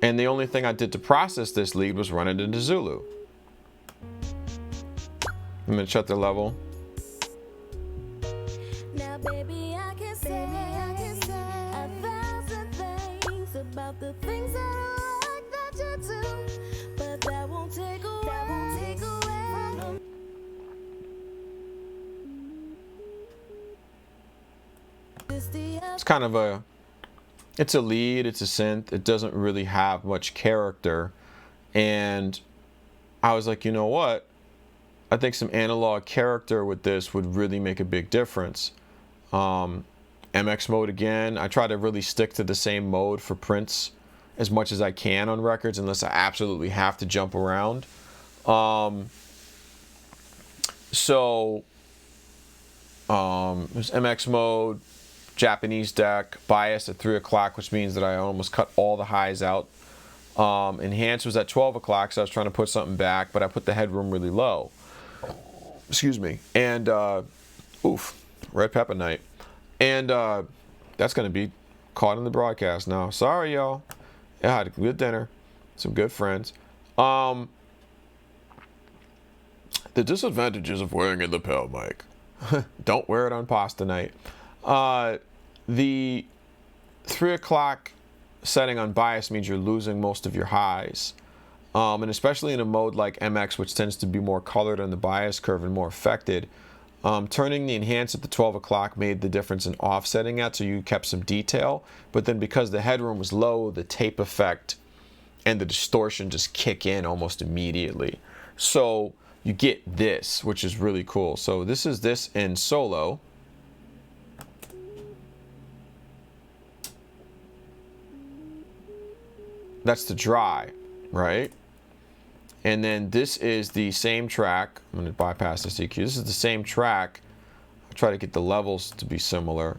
And the only thing I did to process this lead was run it into Zulu. I'm going to shut the level. Now, baby, I can say a thousand things about the things that I like that you do, but that won't take away from them. It's kind of a, it's a lead, it's a synth. It doesn't really have much character. And I was like, you know what? I think some analog character with this would really make a big difference. MX mode again. I try to really stick to the same mode for prints as much as I can on records, unless I absolutely have to jump around. There's MX mode, Japanese deck, bias at 3 o'clock, which means that I almost cut all the highs out. Enhance was at 12 o'clock, so I was trying to put something back, but I put the headroom really low. Excuse me. And, red pepper night. And that's going to be caught in the broadcast now. Sorry, y'all. I had a good dinner, some good friends. The disadvantages of wearing a lapel mic. Don't wear it on pasta night. The 3 o'clock setting on bias means you're losing most of your highs. And especially in a mode like MX, which tends to be more colored on the bias curve and more affected, turning the enhance at the 12 o'clock made the difference in offsetting that, so you kept some detail. But then because the headroom was low, the tape effect and the distortion just kick in almost immediately. So you get this, which is really cool. So this is this in solo. That's the dry, right? And then this is the same track. I'm going to bypass this EQ. This is the same track. I'll try to get the levels to be similar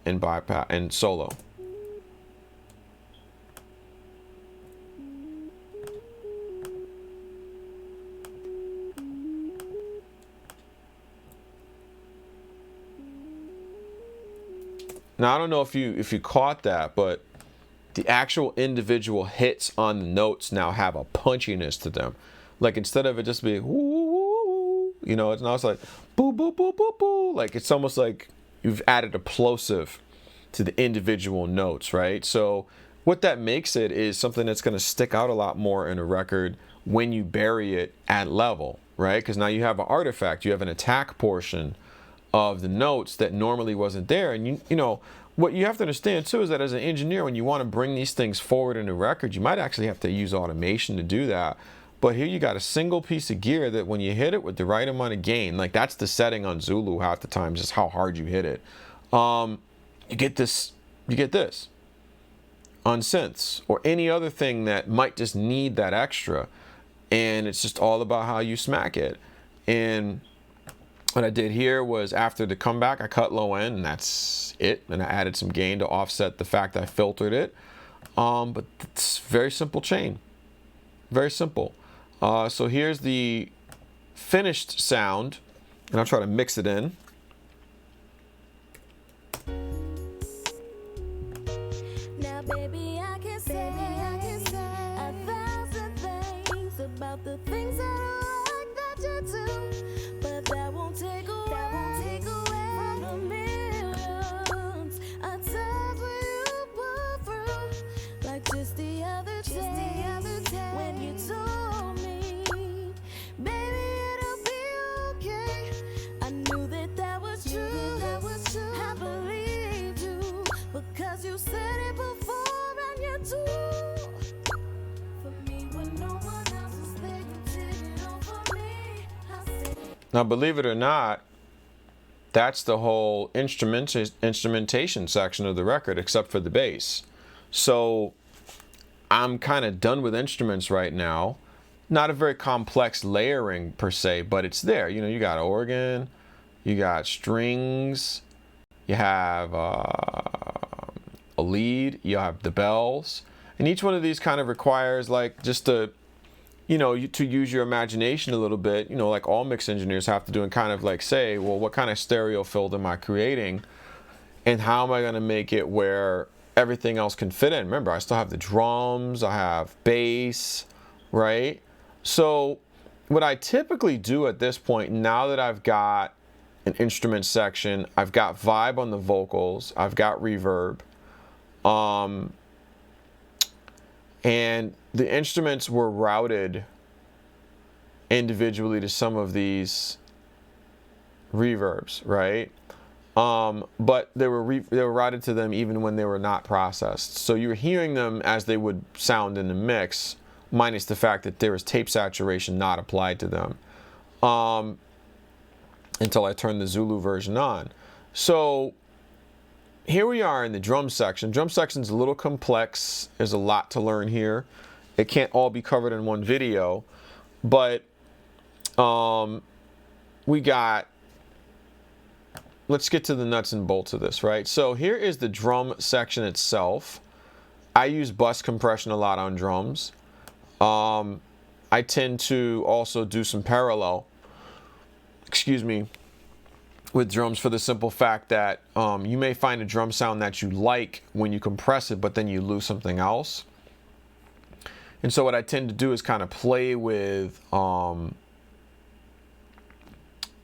in bypass and solo. Now I don't know if you caught that, but the actual individual hits on the notes now have a punchiness to them. Like instead of it just being woo, you know, it's now it's like boo boo boo boo boo. Like it's almost like you've added a plosive to the individual notes, right? So what that makes it is something that's going to stick out a lot more in a record when you bury it at level, right? Because now you have an artifact, you have an attack portion of the notes that normally wasn't there. And you know what you have to understand too is that as an engineer, when you want to bring these things forward in a record, you might actually have to use automation to do that. But here you got a single piece of gear that when you hit it with the right amount of gain, like that's the setting on Zulu half the time, just how hard you hit it. You get this on synths or any other thing that might just need that extra. and it's just all about how you smack it. And what I did here was, after the comeback, I cut low end, and that's it. And I added some gain to offset the fact that I filtered it. But it's very simple chain. Very simple. So here's the finished sound, and I'll try to mix it in. Now, baby, I can say 1,000 things about the things that I like that you do, but that won't take away from the millions of times when you pull through, like just the other day when you told me, baby, it'll be okay. I knew that was true. I believed you because you said it before, and you do. For me, when no one else is there, you did it all for me. I said, Now, believe it or not, that's the whole instrumentation section of the record, except for the bass. So I'm kind of done with instruments right now. Not a very complex layering per se, but it's there. You know, you got organ, you got strings, you have a lead, you have the bells, and each one of these kind of requires, like, just to, you know, to use your imagination a little bit, you know, like all mix engineers have to do, and kind of like say, well, what kind of stereo field am I creating, and how am I going to make it where everything else can fit in? Remember, I still have the drums, I have bass, right? So what I typically do at this point, now that I've got an instrument section, I've got vibe on the vocals, I've got reverb, and the instruments were routed individually to some of these reverbs, right? But they were routed to them even when they were not processed. So you were hearing them as they would sound in the mix, minus the fact that there was tape saturation not applied to them, until I turned the Zulu version on. So here we are in the drum section. Drum section's a little complex. There's a lot to learn here. It can't all be covered in one video, but we got, let's get to the nuts and bolts of this, right? So here is the drum section itself. I use bus compression a lot on drums. I tend to also do some parallel, with drums, for the simple fact that you may find a drum sound that you like when you compress it, but then you lose something else. And so what I tend to do is kind of play with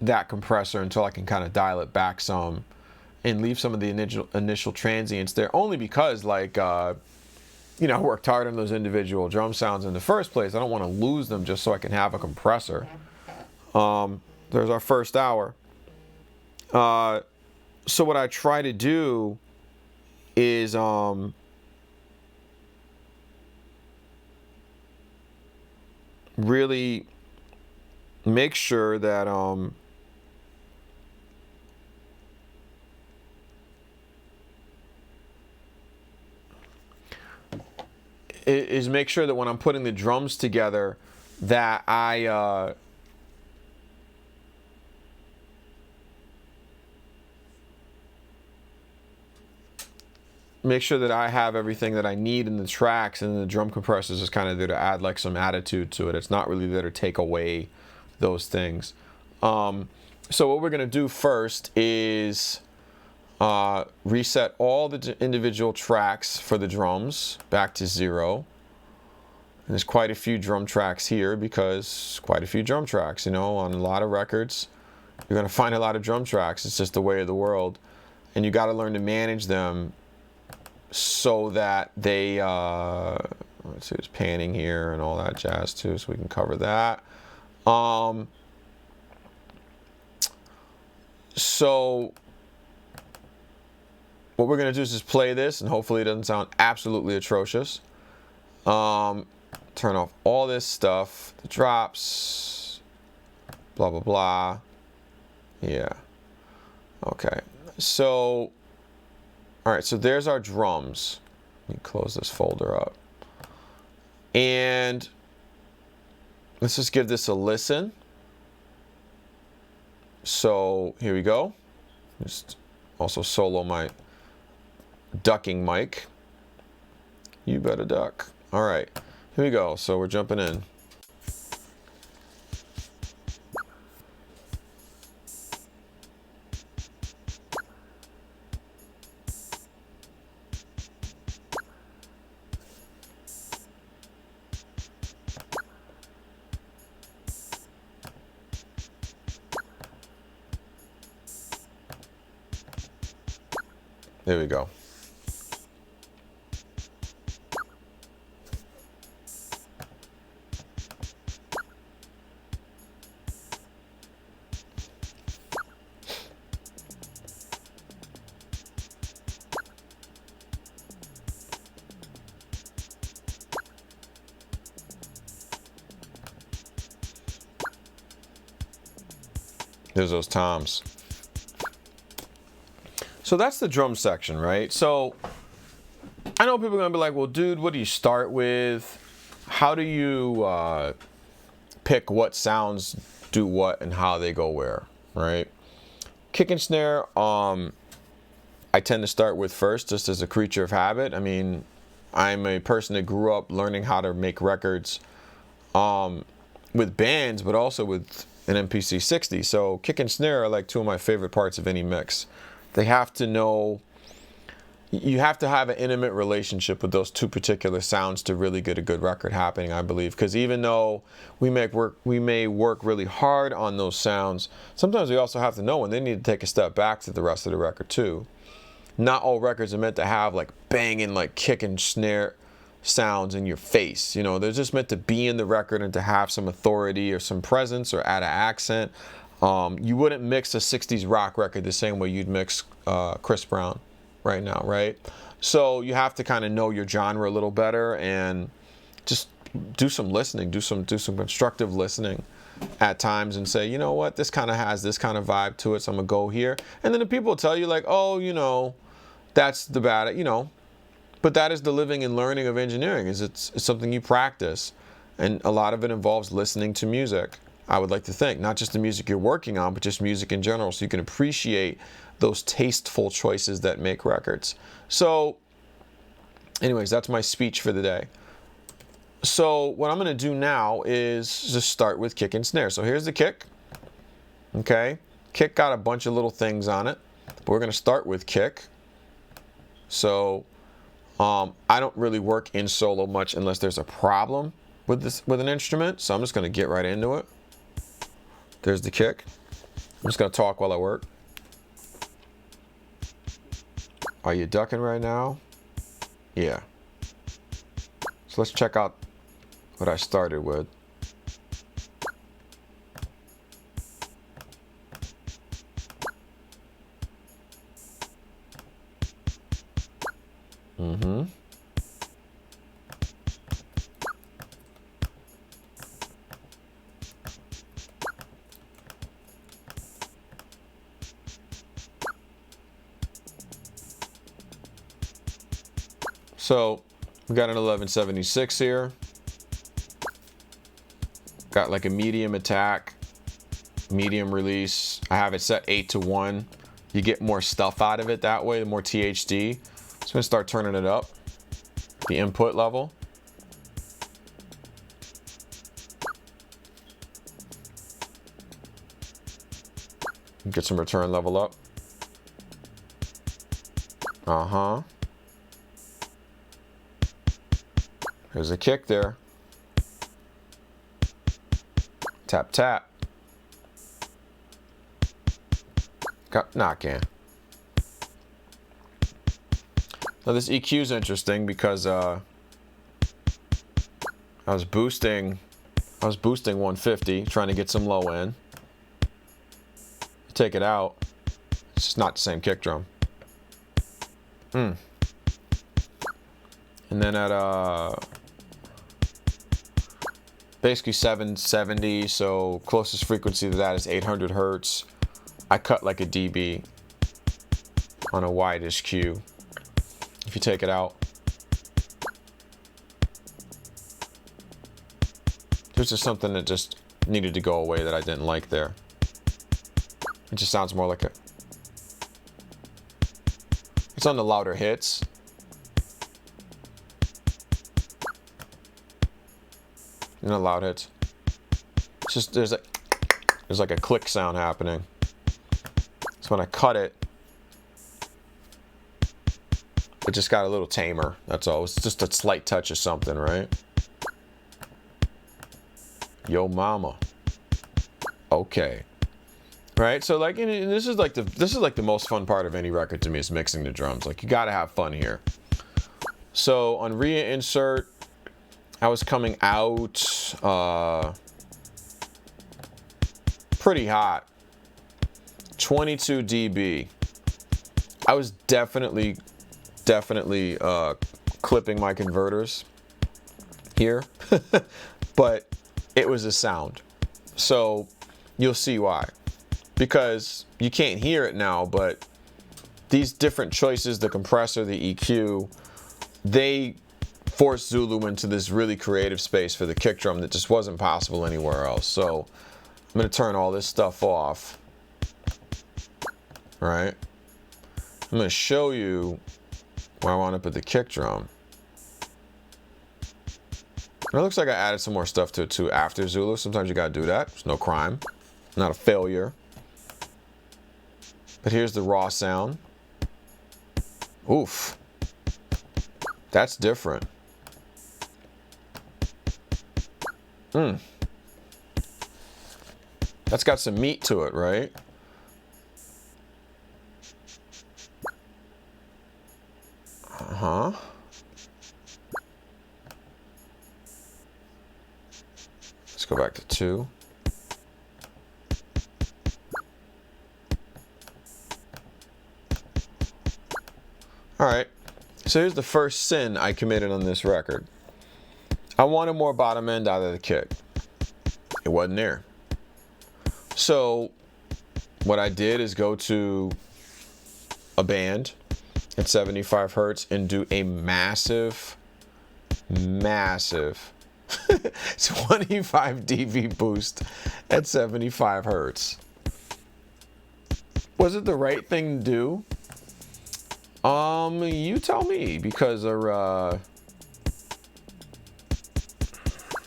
that compressor until I can kind of dial it back some and leave some of the initial transients there, only because, like, you know, I worked hard on those individual drum sounds in the first place. I don't want to lose them just so I can have a compressor. There's our first hour. So what I try to do is really make sure that make sure that when I'm putting the drums together, that I make sure that I have everything that I need in the tracks, and the drum compressors is kind of there to add like some attitude to it. It's not really there to take away those things. So what we're going to do first is reset all the individual tracks for the drums back to 0. And there's quite a few drum tracks here, because quite a few drum tracks, you know, on a lot of records you're going to find a lot of drum tracks. It's just the way of the world, and you got to learn to manage them so that they let's see, there's panning here and all that jazz too, so we can cover that. So what we're going to do is just play this, and hopefully it doesn't sound absolutely atrocious. Turn off all this stuff, the drops, blah blah blah. Yeah, okay. So all right, so there's our drums. Let me close this folder up. And let's just give this a listen. So here we go. Just also solo my ducking mic. You better duck. All right, here we go. So we're jumping in. There we go. There's those toms. So that's the drum section, right? So I know people are gonna be like, well, dude, what do you start with? How do you pick what sounds do what and how they go where, right? Kick and snare, I tend to start with first, just as a creature of habit. I mean, I'm a person that grew up learning how to make records with bands, but also with an MPC 60. So kick and snare are like two of my favorite parts of any mix. They have to know, you have to have an intimate relationship with those two particular sounds to really get a good record happening, I believe. Because even though we may work really hard on those sounds, sometimes we also have to know when they need to take a step back to the rest of the record too. Not all records are meant to have like banging like kick and snare sounds in your face. You know, they're just meant to be in the record and to have some authority or some presence or add an accent. You wouldn't mix a 60s rock record the same way you'd mix Chris Brown right now, right? So you have to kind of know your genre a little better and just do some listening, do some constructive listening at times and say, you know what, this kind of has this kind of vibe to it, so I'm gonna go here. And then the people will tell you like, oh, you know, that's the bad, you know, but that is the living and learning of engineering. It's something you practice, and a lot of it involves listening to music. I would like to think, not just the music you're working on, but just music in general, so you can appreciate those tasteful choices that make records. So anyways, that's my speech for the day. So what I'm going to do now is just start with kick and snare. So here's the kick. Okay, kick got a bunch of little things on it, but we're going to start with kick. So I don't really work in solo much unless there's a problem with an instrument, so I'm just going to get right into it. There's the kick. I'm just going to talk while I work. Are you ducking right now? Yeah. So let's check out what I started with. So we got an 1176 here. Got like a medium attack, medium release. I have it set 8-1. You get more stuff out of it that way, more THD. So I'm gonna start turning it up, the input level. Get some return level up. There's a kick there. Tap, tap. Got knock in. Now this EQ is interesting because I was boosting 150, trying to get some low end. Take it out, it's just not the same kick drum. And then at basically 770, so closest frequency to that is 800 hertz. I cut like a dB on a widest Q. If you take it out, There's just something that just needed to go away that I didn't like there. It just sounds more like a... It's on the louder hits. You know, loud hits. It's just, there's like a click sound happening. So when I cut it, it just got a little tamer. That's all. It's just a slight touch of something, right? Yo mama. Okay. Right? So like, and this is like the most fun part of any record to me, is mixing the drums. Like, you gotta have fun here. So on reinsert, I was coming out pretty hot. 22 dB. I was definitely clipping my converters here, but it was a sound. So you'll see why. Because you can't hear it now, but these different choices, the compressor, the EQ, they force Zulu into this really creative space for the kick drum that just wasn't possible anywhere else. So I'm going to turn all this stuff off. Right? I'm going to show you where I want to put the kick drum. And it looks like I added some more stuff to it too after Zulu. Sometimes you got to do that. It's no crime. Not a failure. But here's the raw sound. Oof. That's different. That's got some meat to it, right? Uh-huh. Let's go back to 2. All right. So here's the first sin I committed on this record. I wanted more bottom end out of the kick. It wasn't there. So what I did is go to a band at 75 hertz and do a massive 25 dB boost at 75 hertz. Was it the right thing to do? You tell me, because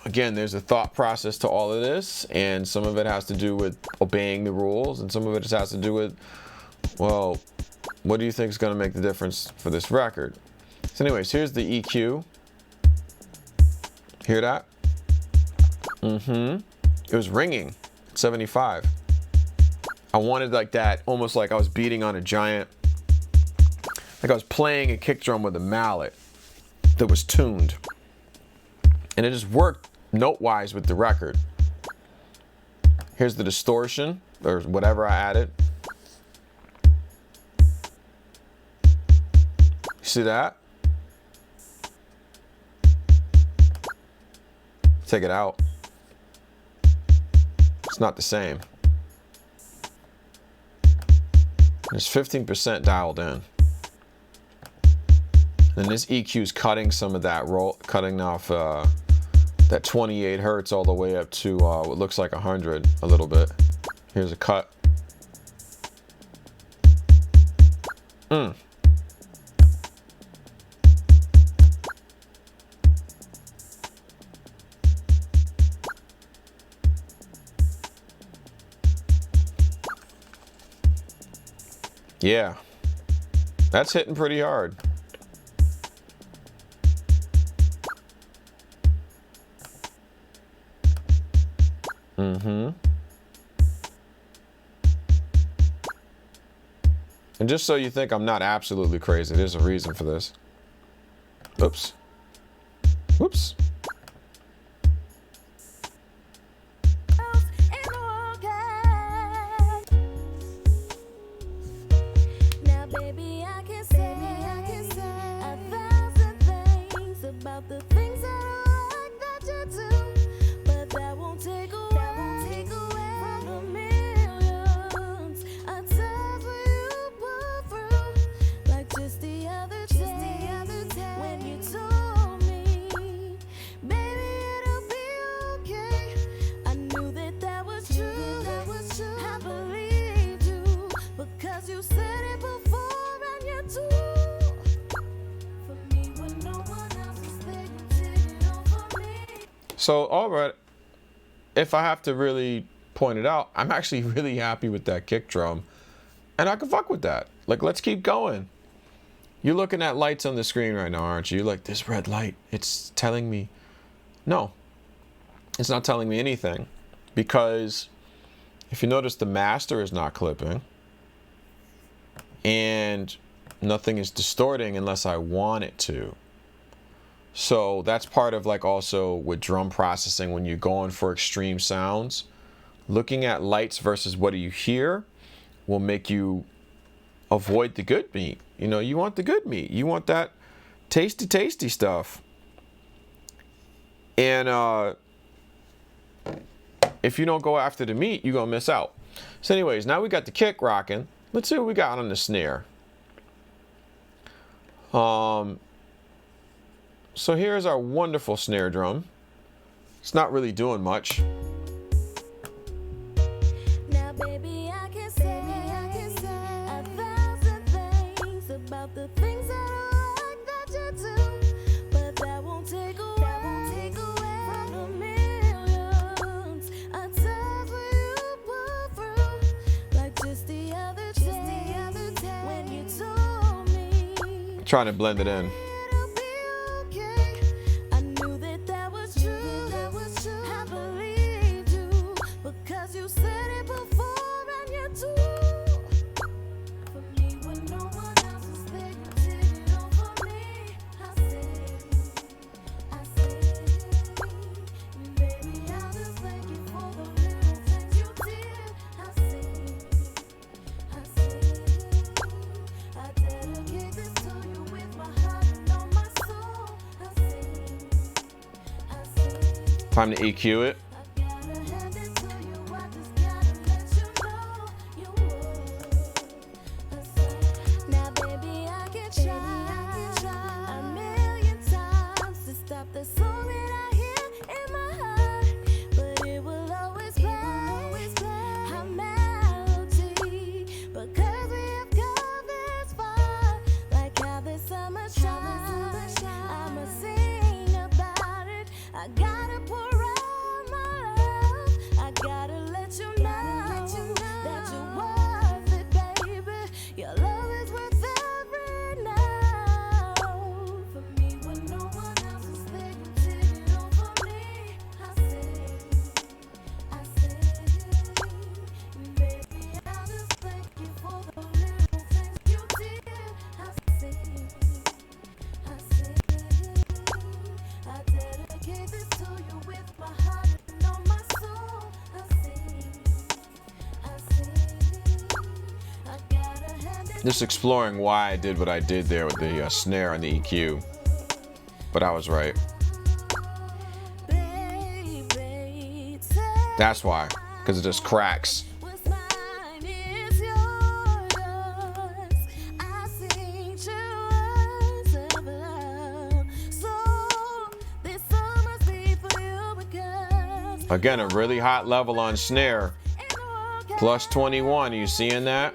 again, there's a thought process to all of this, and some of it has to do with obeying the rules, and some of it just has to do with, well, what do you think is going to make the difference for this record? So anyways, here's the EQ. Hear that? It was ringing at 75. I wanted like that, almost like I was beating on a giant, like I was playing a kick drum with a mallet that was tuned. And it just worked note-wise with the record. Here's the distortion, or whatever I added. You see that? Take it out. It's not the same. It's 15% dialed in. And this EQ is cutting some of that cutting off that 28 hertz all the way up to what looks like 100 a little bit. Here's a cut. Yeah, that's hitting pretty hard. And just so you think I'm not absolutely crazy, there's a reason for this. Oops. Whoops. Now, baby, I can say 1,000 things about the things that I like that you do, but that won't take away from the millions of times when you pull through. Like just the other day when you told me said it before and you do. For me when no one else is there, you did it all for me. So, all right, if I have to really point it out, I'm actually really happy with that kick drum, and I can fuck with that. Like, let's keep going. You're looking at lights on the screen right now, aren't you? You're like, this red light, it's telling me. No, it's not telling me anything, because if you notice, the master is not clipping, and nothing is distorting unless I want it to. So that's part of, like, also with drum processing, when you're going for extreme sounds, looking at lights versus what do you hear will make you avoid the good meat. You know, you want the good meat. You want that tasty, tasty stuff. And if you don't go after the meat, you're going to miss out. So anyways, now we got the kick rocking. Let's see what we got on the snare. So here's our wonderful snare drum. It's not really doing much. Now, baby, I can say 1,000 things about the things that I like that you do, but that won't take away from the millions of times when you pull through. Like just the other day when you told me. Trying to blend it in. Time to EQ it. Now, baby, I can try a million times to stop the song that I hear in my heart, but it will always play a melody, because we have come this far. Like how the summer shines, I'ma sing about it. I gotta pour out my love. I gotta let you know that you're worth it, baby. Your love is worth every note. For me, when no one else is there, you did it all for me. I say, baby, I just thank you for the little things you did. I say, I dedicate this to you with my heart and all my soul. I gotta hand it. Just exploring why I did what I did there with the snare and the EQ. But I was right. Baby, That's why. Because it just cracks. what's mine is yours. I sing yours of love. So this song must be for you, because Again, a really hot level on snare. Plus 21. Are you seeing that?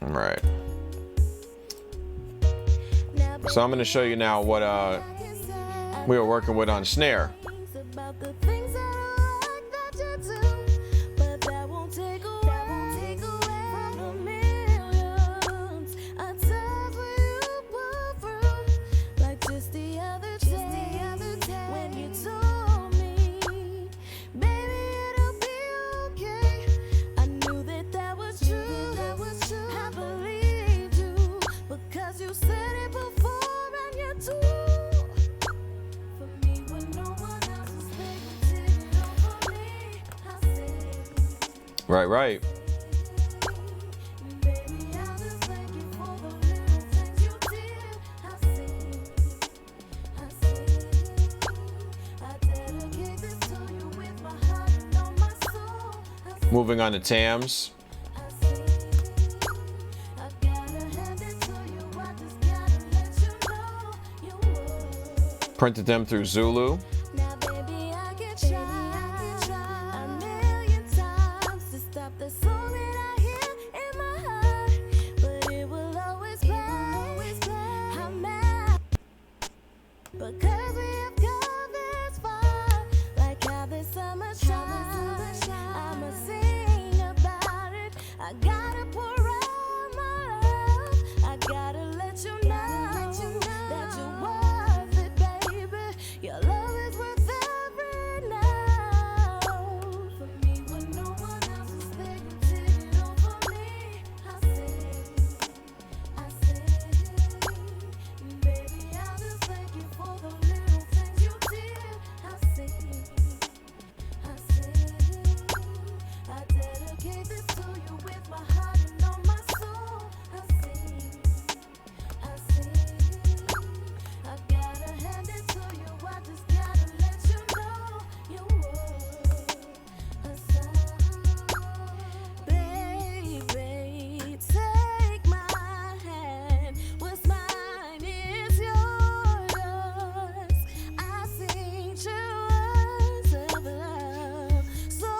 Right. So I'm going to show you now what we were working with on snare. About the things that I like that you do, but that won't take away from the millions of times when you pull through. Like just the other day when you told me, baby, it'll be okay. I knew that was true. I believed you, because you said it before and you do. For me, when no one else is there, you did it all for me. I say, Right. baby, I just thank you for the little things you did. I say, I dedicate this to you with my heart and all my soul. I say, Moving on to Tams. Printed them through Zulu. Now, baby, I can try a million times to stop the song that I hear in my heart, but it will always play. I'm mad because we have come this far. Like how this summer shines, I'ma sing about it. I gotta pour out my love. I gotta let you know that you're worth it, baby. Your love is worth every note. For me, when no one else is there, you did it all for me. I say, baby, I'll just thank you for the little things you did. I say, I dedicate this to you with my heart and all my soul. I gotta hand it to you. I just gotta let you know you were a sign. Baby, take my hand. What's mine is yours. I sing words of love. So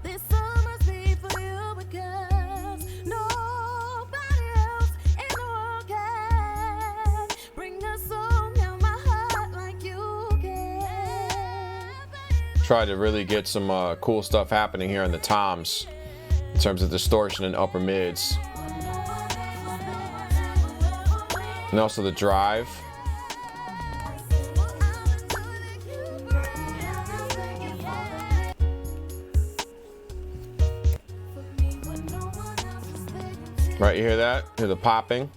this song must be for you because nobody else in the world can bring a song in my heart like you can. Try to really get some cool stuff happening here in the toms in terms of distortion and upper mids. And also the drive. Right, you hear that? Hear the popping?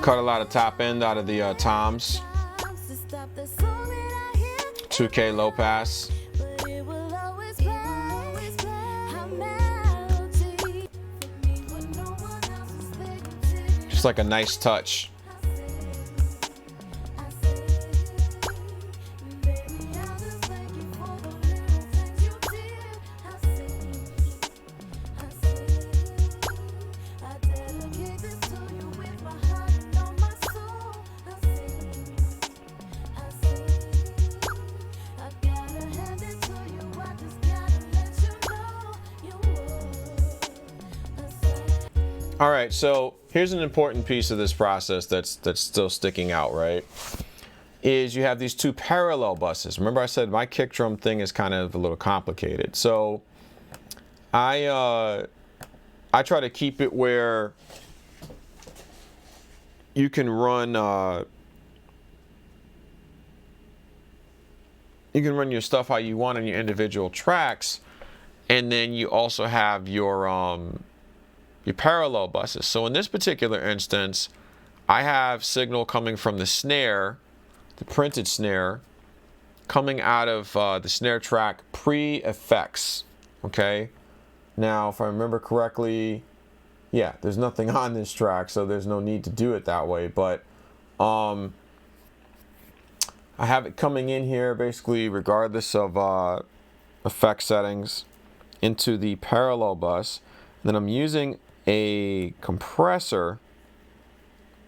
Cut a lot of top end out of the toms. 2K low pass. Just like a nice touch. All right, so here's an important piece of this process that's still sticking out, right? Is you have these two parallel buses. Remember I said my kick drum thing is kind of a little complicated. So I try to keep it where you can run your stuff how you want on your individual tracks, and then you also have your parallel buses. So in this particular instance, I have signal coming from the snare, the printed snare, coming out of the snare track pre-effects, okay? Now, if I remember correctly, yeah, there's nothing on this track, so there's no need to do it that way, but I have it coming in here basically regardless of effect settings into the parallel bus. And then I'm using a compressor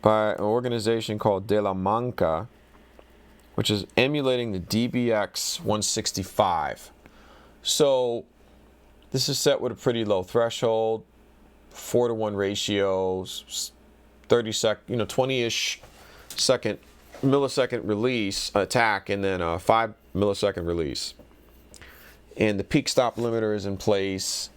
by an organization called De La Manca, which is emulating the DBX 165. So this is set with a pretty low threshold, 4-to-1 ratios, 20-ish millisecond release attack, and then a 5 millisecond release. And the peak stop limiter is in place.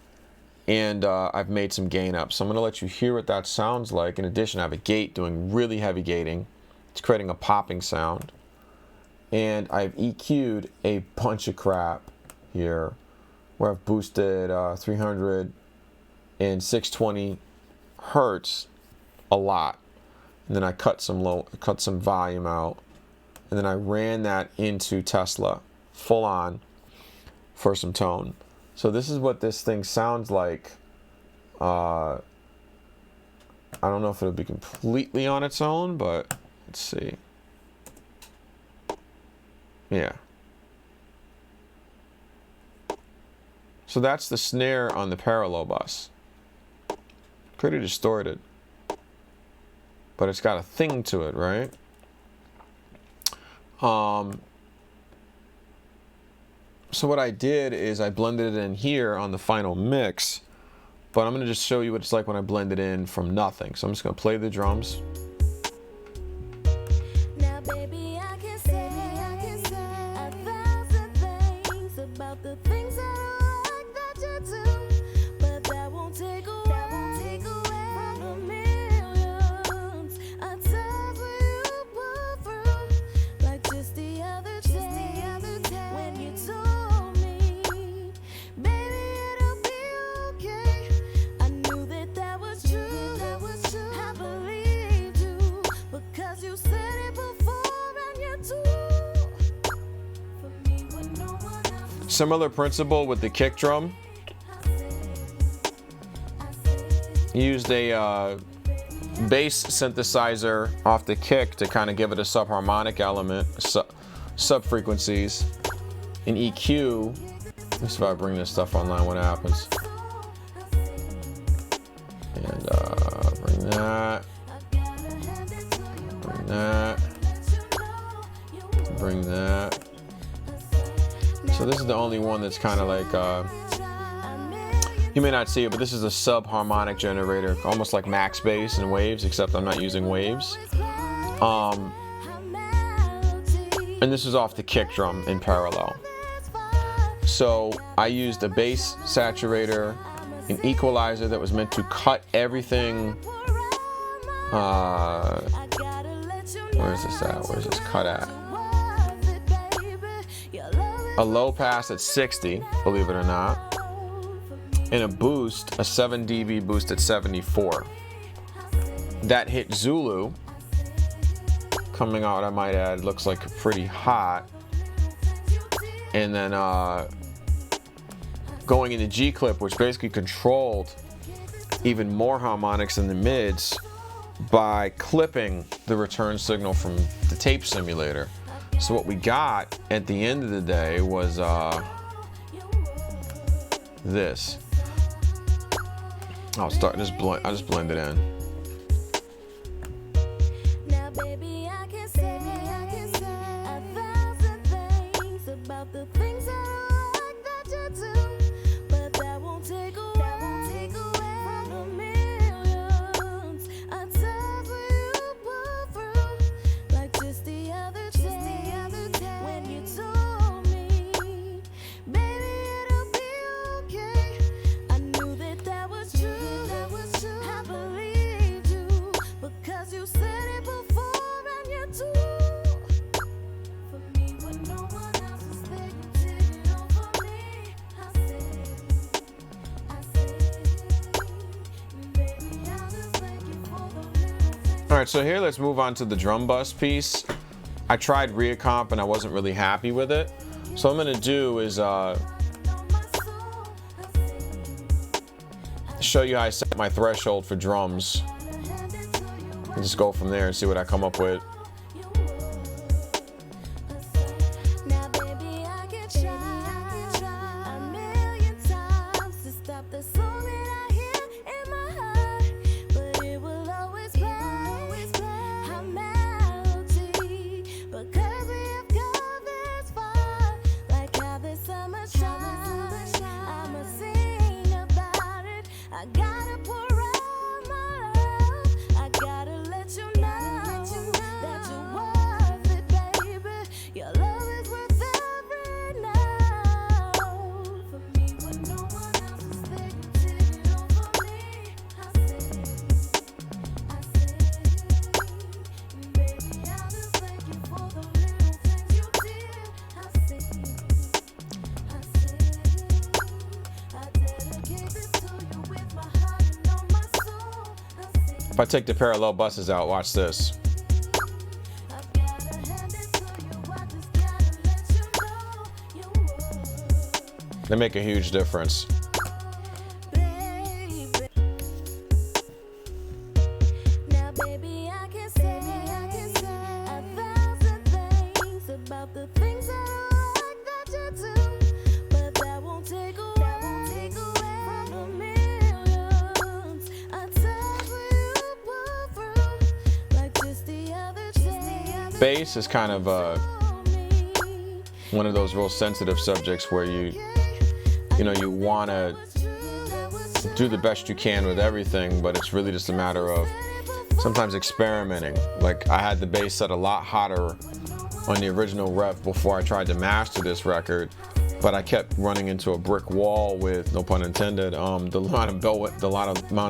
And I've made some gain up. So I'm going to let you hear what that sounds like. In addition, I have a gate doing really heavy gating. It's creating a popping sound. And I've EQ'd a bunch of crap here where I've boosted 300 and 620 hertz a lot. And then I cut some volume out. And then I ran that into Tesla. full on for some tone. So this is what this thing sounds like. I don't know if it'll be completely on its own, but let's see. Yeah. So that's the snare on the parallel bus. Pretty distorted. But it's got a thing to it, right? So what I did is I blended it in here on the final mix, but I'm going to just show you what it's like when I blend it in from nothing. So I'm just going to play the drums. Now, baby, I can say 1,000 things about the things I like that you do, but that won't take away from the millions of times when you pull through, like just the other day when you told me, baby, it'll be okay. I knew that was true. I believed you because you said it before and you do. For me, when no one else. Similar principle with the kick drum. Used a bass synthesizer off the kick to kind of give it a subharmonic element, sub-frequencies. In EQ, let's see if I bring this stuff online, what happens. And bring that, bring that. So this is the only one that's kind of like, you may not see it, but this is a sub-harmonic generator, almost like max bass and waves, except I'm not using waves. And this is off the kick drum in parallel. So I used a bass saturator, an equalizer that was meant to cut everything. Where's this at? Where's this cut at? A low pass at 60, believe it or not. And a boost, a 7 dB boost at 74. That hit Zulu. Coming out, I might add, looks like pretty hot. And then going into G clip, which basically controlled even more harmonics in the mids by clipping the return signal from the tape simulator. So what we got at the end of the day was this. I'll just blend it in. Now, baby, I can say 1,000 things about the things I like that you do, but that won't take away from the millions of times when you pull through, like just the other day when you told me, baby, it'll be okay. I knew that was true. I believed you because you said it before and you do. For me, when no one else was there, you did it all for me. I said, baby, I'll just thank you for the little things. All right, so here let's move on to the drum bus piece. I tried Reacomp and I wasn't really happy with it. So what I'm gonna do is show you how I set my threshold for drums. And just go from there and see what I come up with. Now, baby, I can try a million times to stop the song that I hear in my heart, but it will always play a melody because we have come this far. Like how the summer shines, I'ma sing about it. I gotta pour out my love. I gotta let you know that you're worth it, baby. Your love is worth every note. For me, when no one else is there, you did it all for me. I said, baby, I'll just thank you for the little things you did. I said, I dedicate this to you with my heart and all my soul. I said, If I take the parallel buses out, watch this. I gotta hand it to you. I just gotta let you know They make a huge difference. Now, baby, I can say 1,000 things about the things I like that you do, but that won't take away from the millions of times when you pull through, like just the other day. Bass is kind of one of those real sensitive subjects where you want to do the best you can with everything, but it's really just a matter of sometimes experimenting. Like, I had the bass set a lot hotter on the original rep before I tried to master this record, but I kept running into a brick wall with, no pun intended, the amount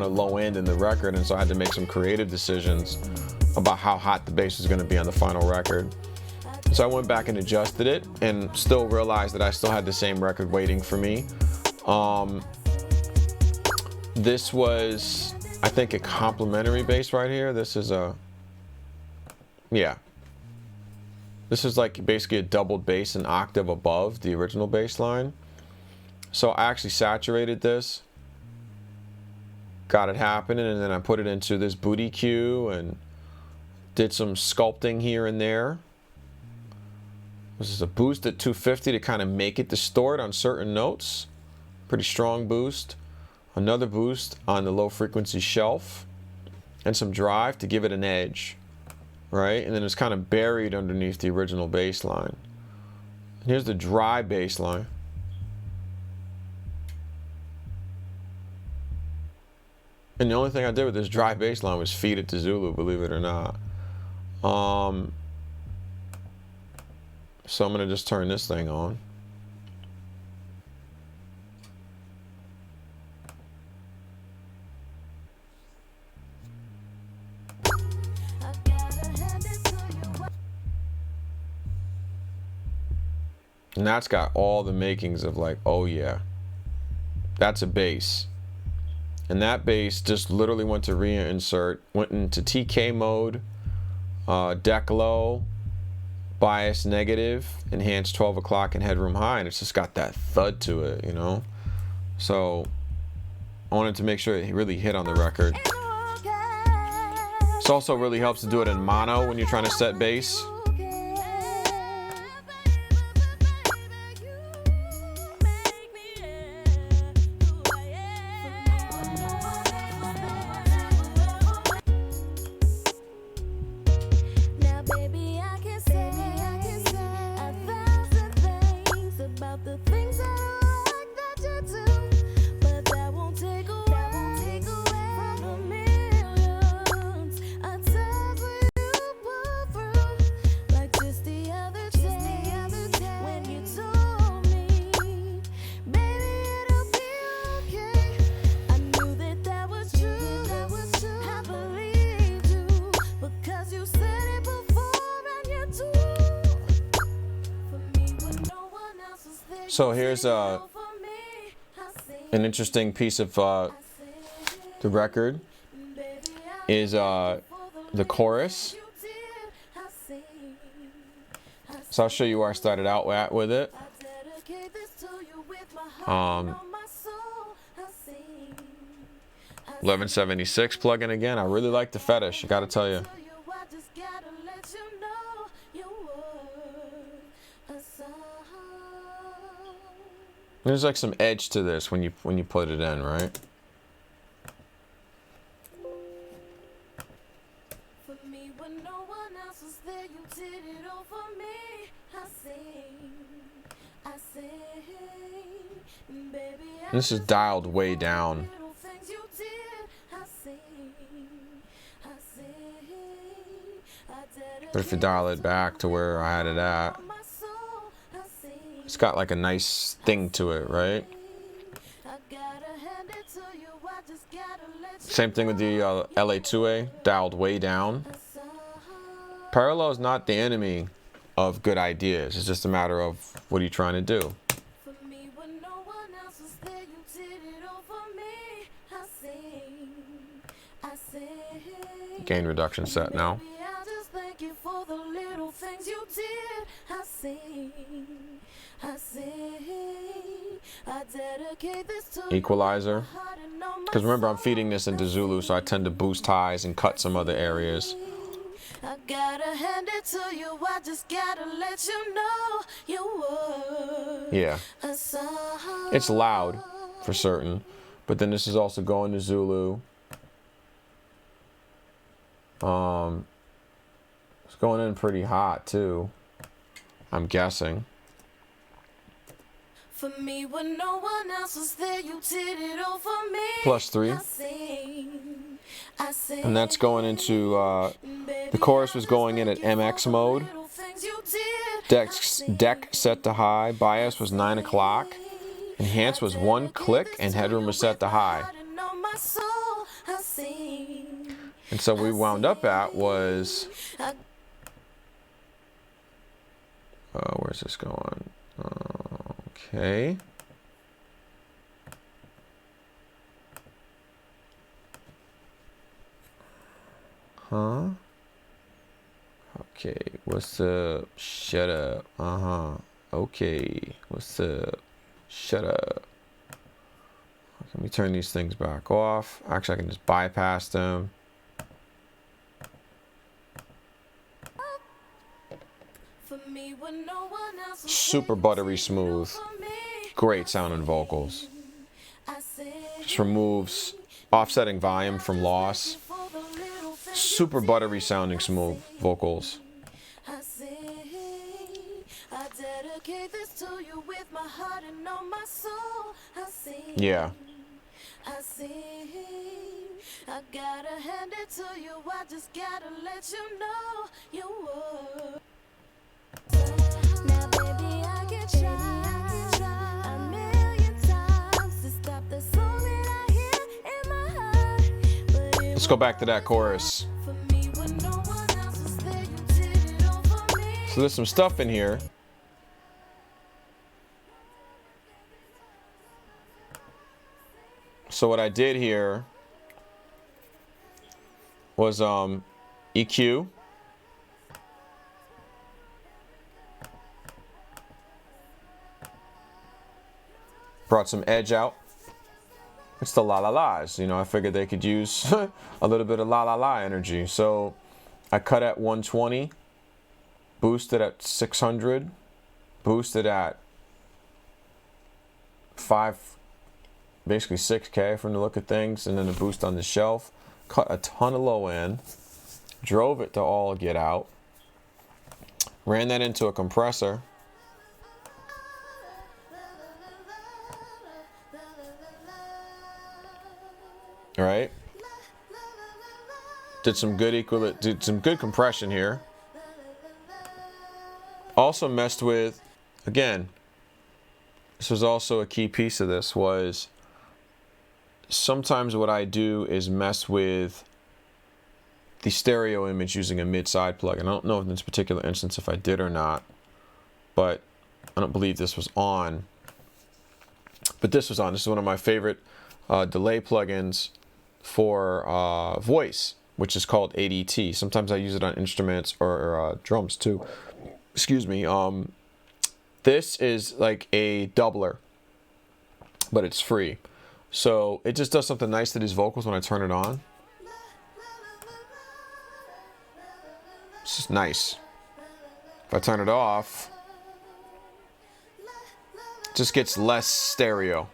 of low end in the record, and so I had to make some creative decisions about how hot the bass was going to be on the final record. So I went back and adjusted it, and still realized that I still had the same record waiting for me. This was, I think, a complementary bass right here. This is this is like basically a doubled bass an octave above the original bass line. So I actually saturated this, got it happening, and then I put it into this booty cue and did some sculpting here and there. This is a boost at 250 to kind of make it distort on certain notes. Pretty strong boost. Another boost on the low frequency shelf. And some drive to give it an edge. Right? And then it's kind of buried underneath the original bass line. And here's the dry bass line. And the only thing I did with this dry bass line was feed it to Zulu, believe it or not. So I'm going to just turn this thing on. And that's got all the makings of like, oh yeah, that's a bass. And that bass just literally went to reinsert, went into TK mode, deck low, bias negative, enhanced 12 o'clock, and headroom high, and it's just got that thud to it, you know? So I wanted to make sure it really hit on the record. This also really helps to do it in mono when you're trying to set bass. So here's an interesting piece of the record is the chorus. So I'll show you where I started out at with it. 1176 plugin again. I really like the fetish, I gotta tell you. There's like some edge to this when you put it in, right? This is dialed way down. But if you dial it back to where I had it at, it's got like a nice thing to it, right? Same thing with the LA2A, dialed way down. Parallel is not the enemy of good ideas. It's just a matter of what are you trying to do. Gain reduction set now. Equalizer. Because remember, I'm feeding this into Zulu, so I tend to boost highs and cut some other areas. I gotta hand it to you, I just gotta let you know you were. Yeah. It's loud, for certain. But then this is also going to Zulu. It's going in pretty hot, too. I'm guessing. For me, when no one else was there, you did it all for me. +3. And that's going into, the chorus was going in at MX mode. Deck set to high. Bias was 9 o'clock. Enhance was 1 click, and headroom was set to high. And so we wound up at was, where's this going? Okay. Huh? Okay, what's up? Shut up. Okay, what's up? Shut up. Let me turn these things back off. Actually, I can just bypass them. Super buttery smooth. Great sounding vocals. Just removes offsetting volume from loss. Super buttery sounding smooth vocals. Yeah. I gotta hand it to you, I just gotta let you know you were. Now baby, I can try a million times to stop the song that I hear in my heart. Let's go back to that chorus. So there's some stuff in here. So what I did here was EQ. Brought some edge out. It's the la la la's, you know, I figured they could use a little bit of la la la energy. So I cut at 120, boosted at 600, boosted at basically 6K from the look of things, and then a boost on the shelf. Cut a ton of low end, drove it to all get out, ran that into a compressor. Right? Did some good compression here. Also messed with, again, this was also a key piece of this, was sometimes what I do is mess with the stereo image using a mid-side plug. And I don't know in this particular instance if I did or not, but I don't believe this was on. But this was on. This is one of my favorite delay plugins for voice, which is called ADT. Sometimes I use it on instruments or drums too. Excuse me. This is like a doubler, but it's free. So it just does something nice to these vocals when I turn it on. It's just nice. If I turn it off, it just gets less stereo.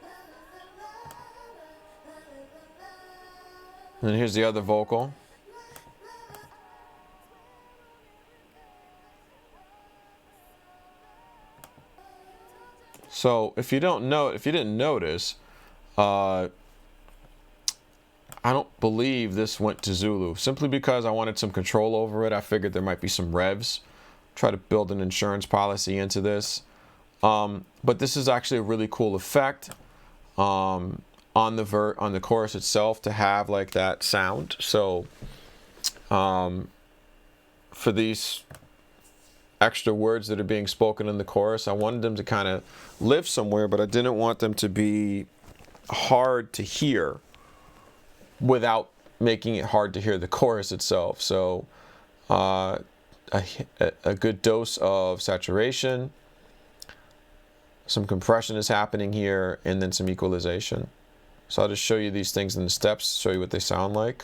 And here's the other vocal. So if you didn't notice, I don't believe this went to Zulu, simply because I wanted some control over it. I figured there might be some revs. Try to build an insurance policy into this. But this is actually a really cool effect on the chorus itself to have like that sound. So for these extra words that are being spoken in the chorus, I wanted them to kind of live somewhere, but I didn't want them to be hard to hear without making it hard to hear the chorus itself. So a good dose of saturation, some compression is happening here, and then some equalization. So I'll just show you these things in the steps, show you what they sound like.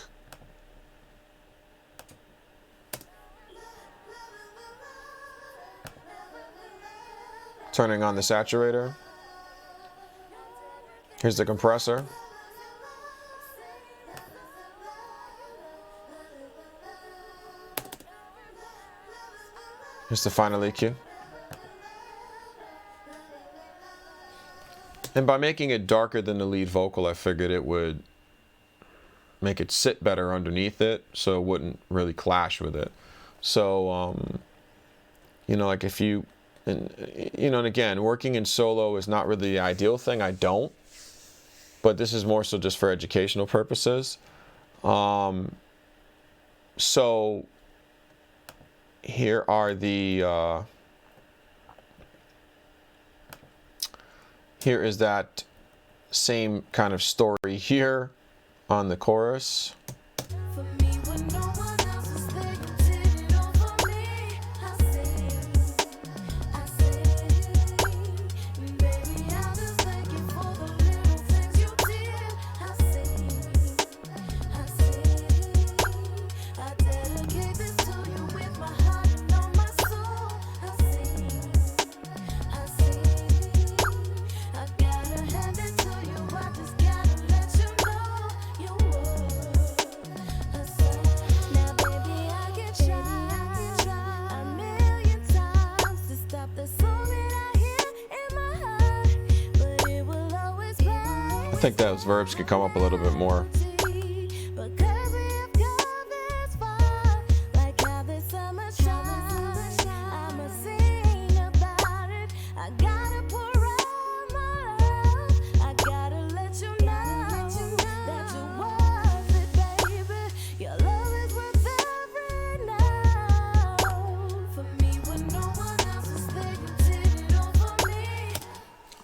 Turning on the saturator. Here's the compressor. Here's the final EQ. And by making it darker than the lead vocal, I figured it would make it sit better underneath it, so it wouldn't really clash with it. So, you know, like if you, and again, working in solo is not really the ideal thing. I don't, but this is more so just for educational purposes. So here are the, here is that same kind of story here on the chorus. I think those verbs could come up a little bit more.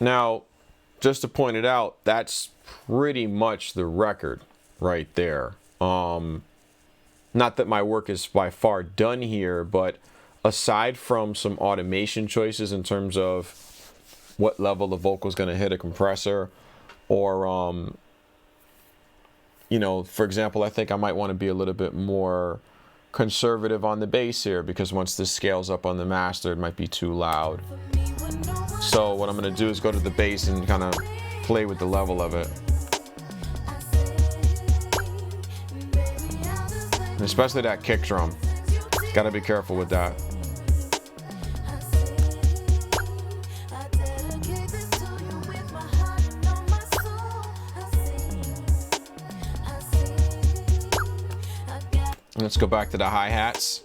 Now, just to point it out, that's pretty much the record right there. Not that my work is by far done here, but aside from some automation choices in terms of what level the vocal is going to hit a compressor, or, you know, for example, I think I might want to be a little bit more conservative on the bass here, because once this scales up on the master, it might be too loud. So what I'm going to do is go to the bass and kind of play with the level of it. And especially that kick drum. Got to be careful with that. Let's go back to the hi-hats.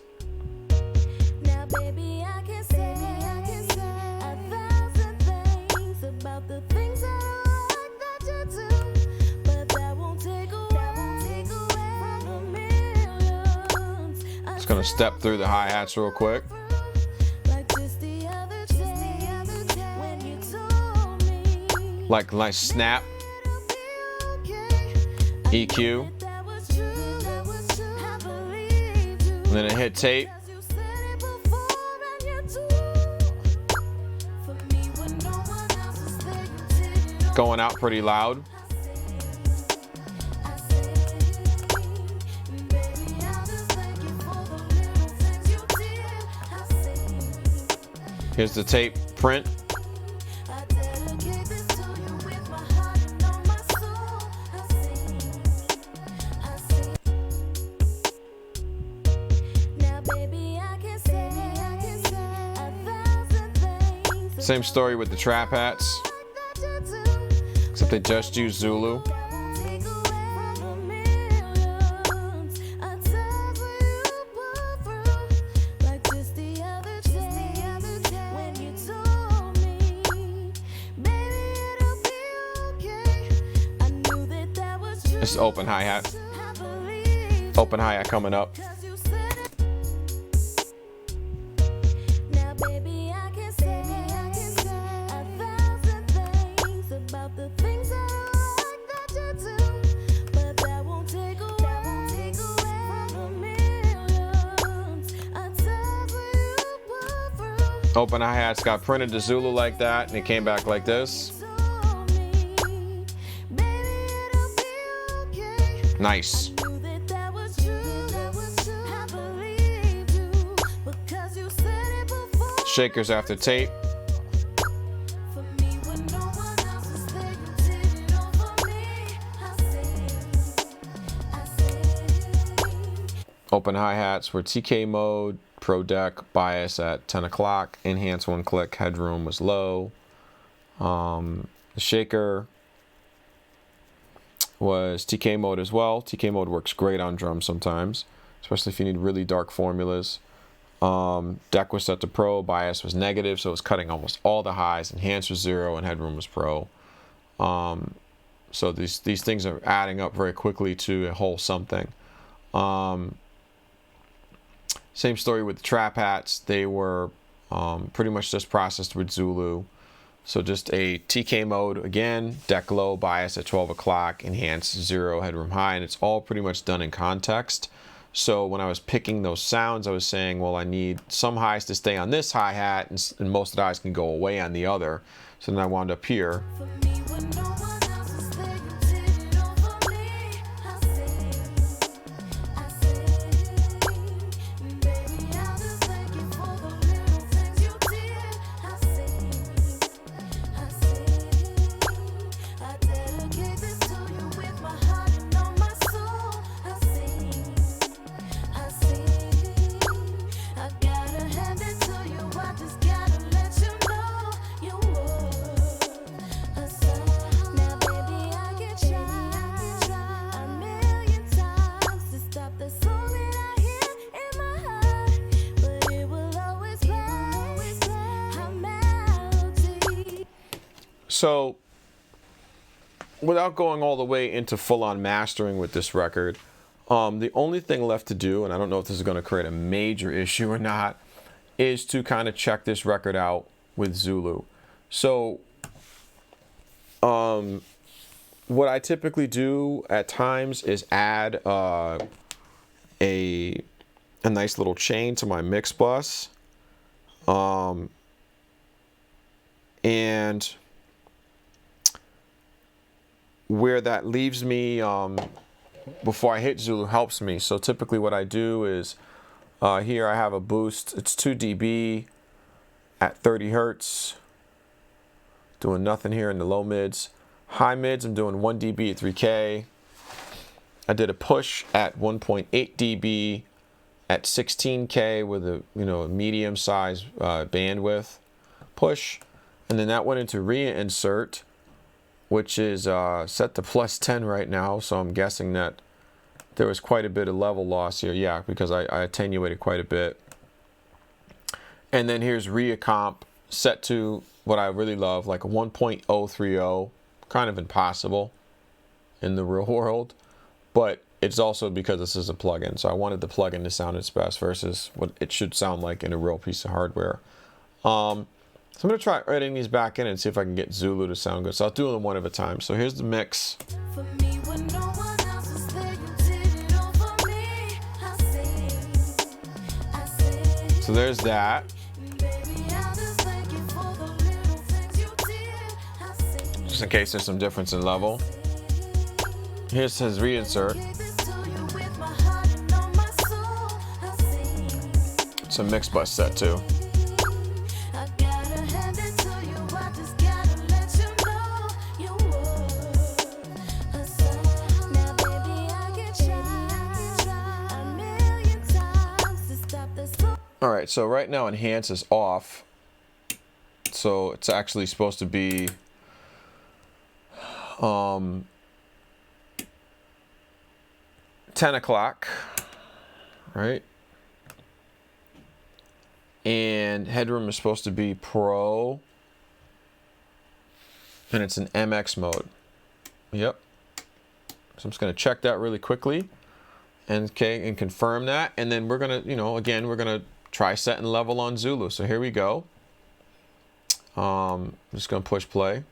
Just gonna step through the hi-hats real quick. Like nice snap, EQ, and then a hit tape. Going out pretty loud. Here's the tape print. Same story with the trap hats, except they just use Zulu. It's open hi-hat. Open hi-hat coming up. Open hi-hats got printed to Zulu like that, and it came back like this. Nice. Shakers after tape. Open hi-hats were TK mode, Pro Deck, bias at 10 o'clock, enhance one click, headroom was low. The shaker was TK mode as well. TK mode works great on drums sometimes, especially if you need really dark formulas. Deck was set to Pro, bias was negative, so it was cutting almost all the highs. Enhance was 0, and headroom was Pro. So these things are adding up very quickly to a whole something. Same story with the trap hats. They were pretty much just processed with Zulu. So just a TK mode again, deck low, bias at 12 o'clock, enhance 0, headroom high, and it's all pretty much done in context. So when I was picking those sounds, I was saying, well, I need some highs to stay on this hi-hat, and most of the highs can go away on the other. So then I wound up here. So, without going all the way into full-on mastering with this record, the only thing left to do, and I don't know if this is going to create a major issue or not, is to kind of check this record out with Zulu. So, what I typically do at times is add a nice little chain to my mix bus, and where that leaves me before I hit Zulu helps me. So typically what I do is here I have a boost. It's 2 dB at 30 hertz. Doing nothing here in the low mids. High mids, I'm doing 1 dB at 3K. I did a push at 1.8 dB at 16K with a medium size bandwidth push, and then that went into reinsert, which is set to +10 right now, so I'm guessing that there was quite a bit of level loss here. Yeah, because I attenuated quite a bit. And then here's Reacomp set to what I really love, like a 1.030, kind of impossible in the real world, but it's also because this is a plugin, so I wanted the plugin to sound its best versus what it should sound like in a real piece of hardware. So I'm going to try editing these back in and see if I can get Zulu to sound good. So I'll do them one at a time. So here's the mix. So there's that. Just in case there's some difference in level. Here's his reinsert. It's a mix bus set too. All right, so right now enhance is off, so it's actually supposed to be 10 o'clock, right? And headroom is supposed to be Pro, and it's in MX mode. Yep. So I'm just going to check that really quickly, and confirm that, and then we're gonna, again, we're gonna try setting level on Zulu. So here we go. I'm just gonna push play.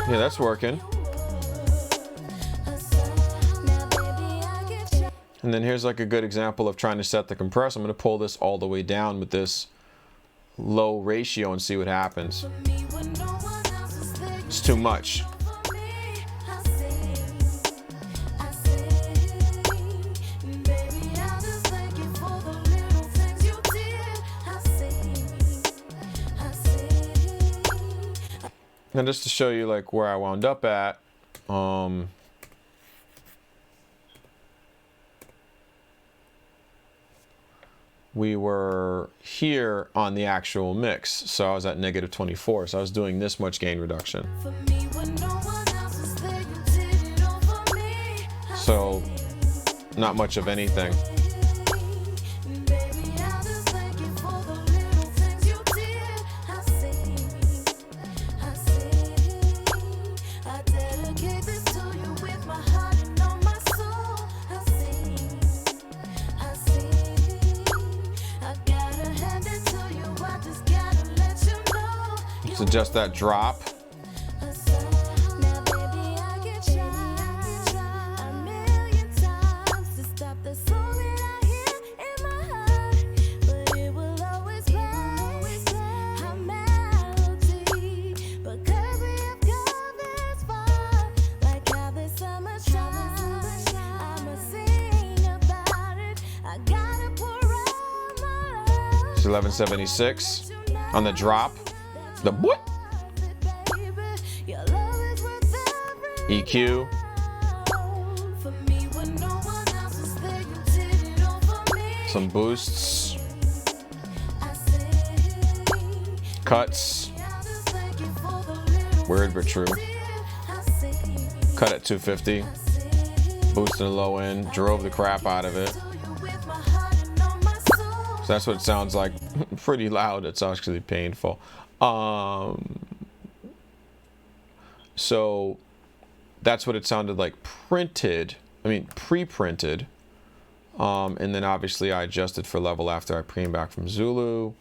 Yeah, that's working. And then here's like a good example of trying to set the compressor. I'm going to pull this all the way down with this low ratio and see what happens. It's too much. Now just to show you like where I wound up at, we were here on the actual mix, so I was at -24, so I was doing this much gain reduction. So not much of anything. Let's adjust that drop. It's 1176 on the drop. The what? EQ. Some boosts. Cuts. Weird but true. Cut at 250. Boosted the low end. Drove the crap out of it. So that's what it sounds like. Pretty loud. It's actually painful. So that's what it sounded like pre-printed. And then obviously I adjusted for level after I came back from Zulu.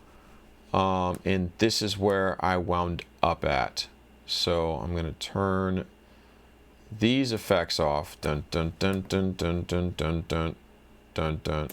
And this is where I wound up at. So I'm going to turn these effects off. Dun dun dun dun dun dun dun dun dun dun.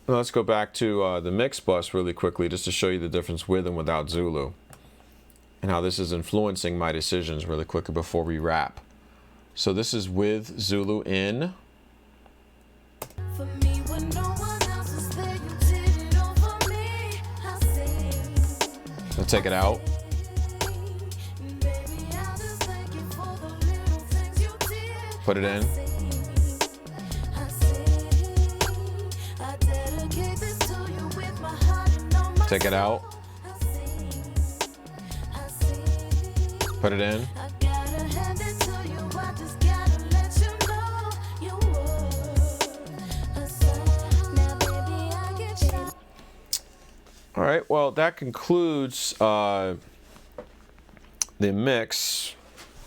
Let's go back to the mix bus really quickly just to show you the difference with and without Zulu and how this is influencing my decisions really quickly before we wrap. So this is with Zulu in. Let's take it out. Put it in. Take it out. Put it in. All right, well, that concludes the mix.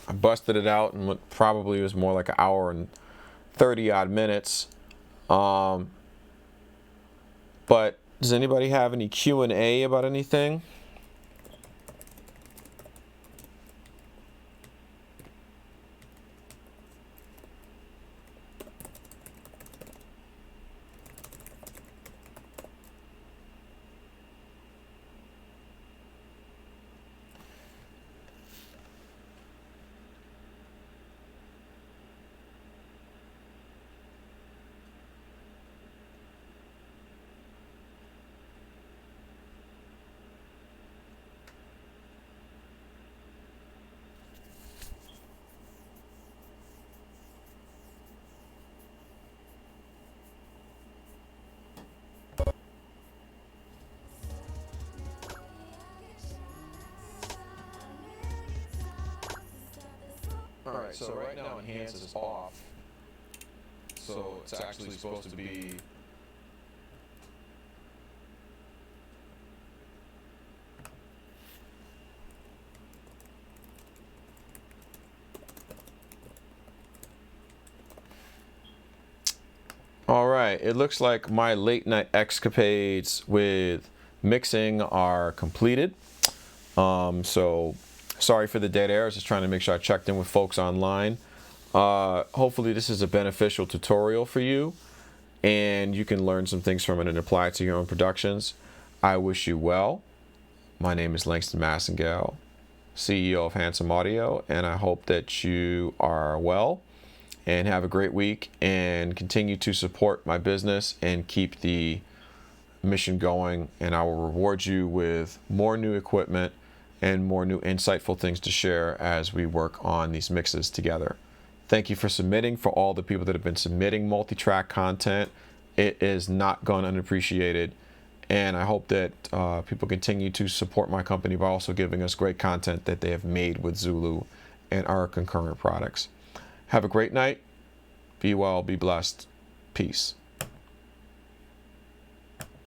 I busted it out in what probably was more like an hour and 30 odd minutes. But Does anybody have any Q&A about anything? Alright, so right now Enhance is off. So it's actually supposed to be Alright, it looks like my late night escapades with mixing are completed. So sorry for the dead air. I was just trying to make sure I checked in with folks online. Hopefully this is a beneficial tutorial for you and you can learn some things from it and apply it to your own productions. I wish you well. My name is Langston Massengale, CEO of Handsome Audio, and I hope that you are well and have a great week and continue to support my business and keep the mission going, and I will reward you with more new equipment and more new insightful things to share as we work on these mixes together. Thank you for submitting, for all the people that have been submitting multi-track content. It is not gone unappreciated, and I hope that people continue to support my company by also giving us great content that they have made with Zulu and our concurrent products. Have a great night. Be well, be blessed. Peace.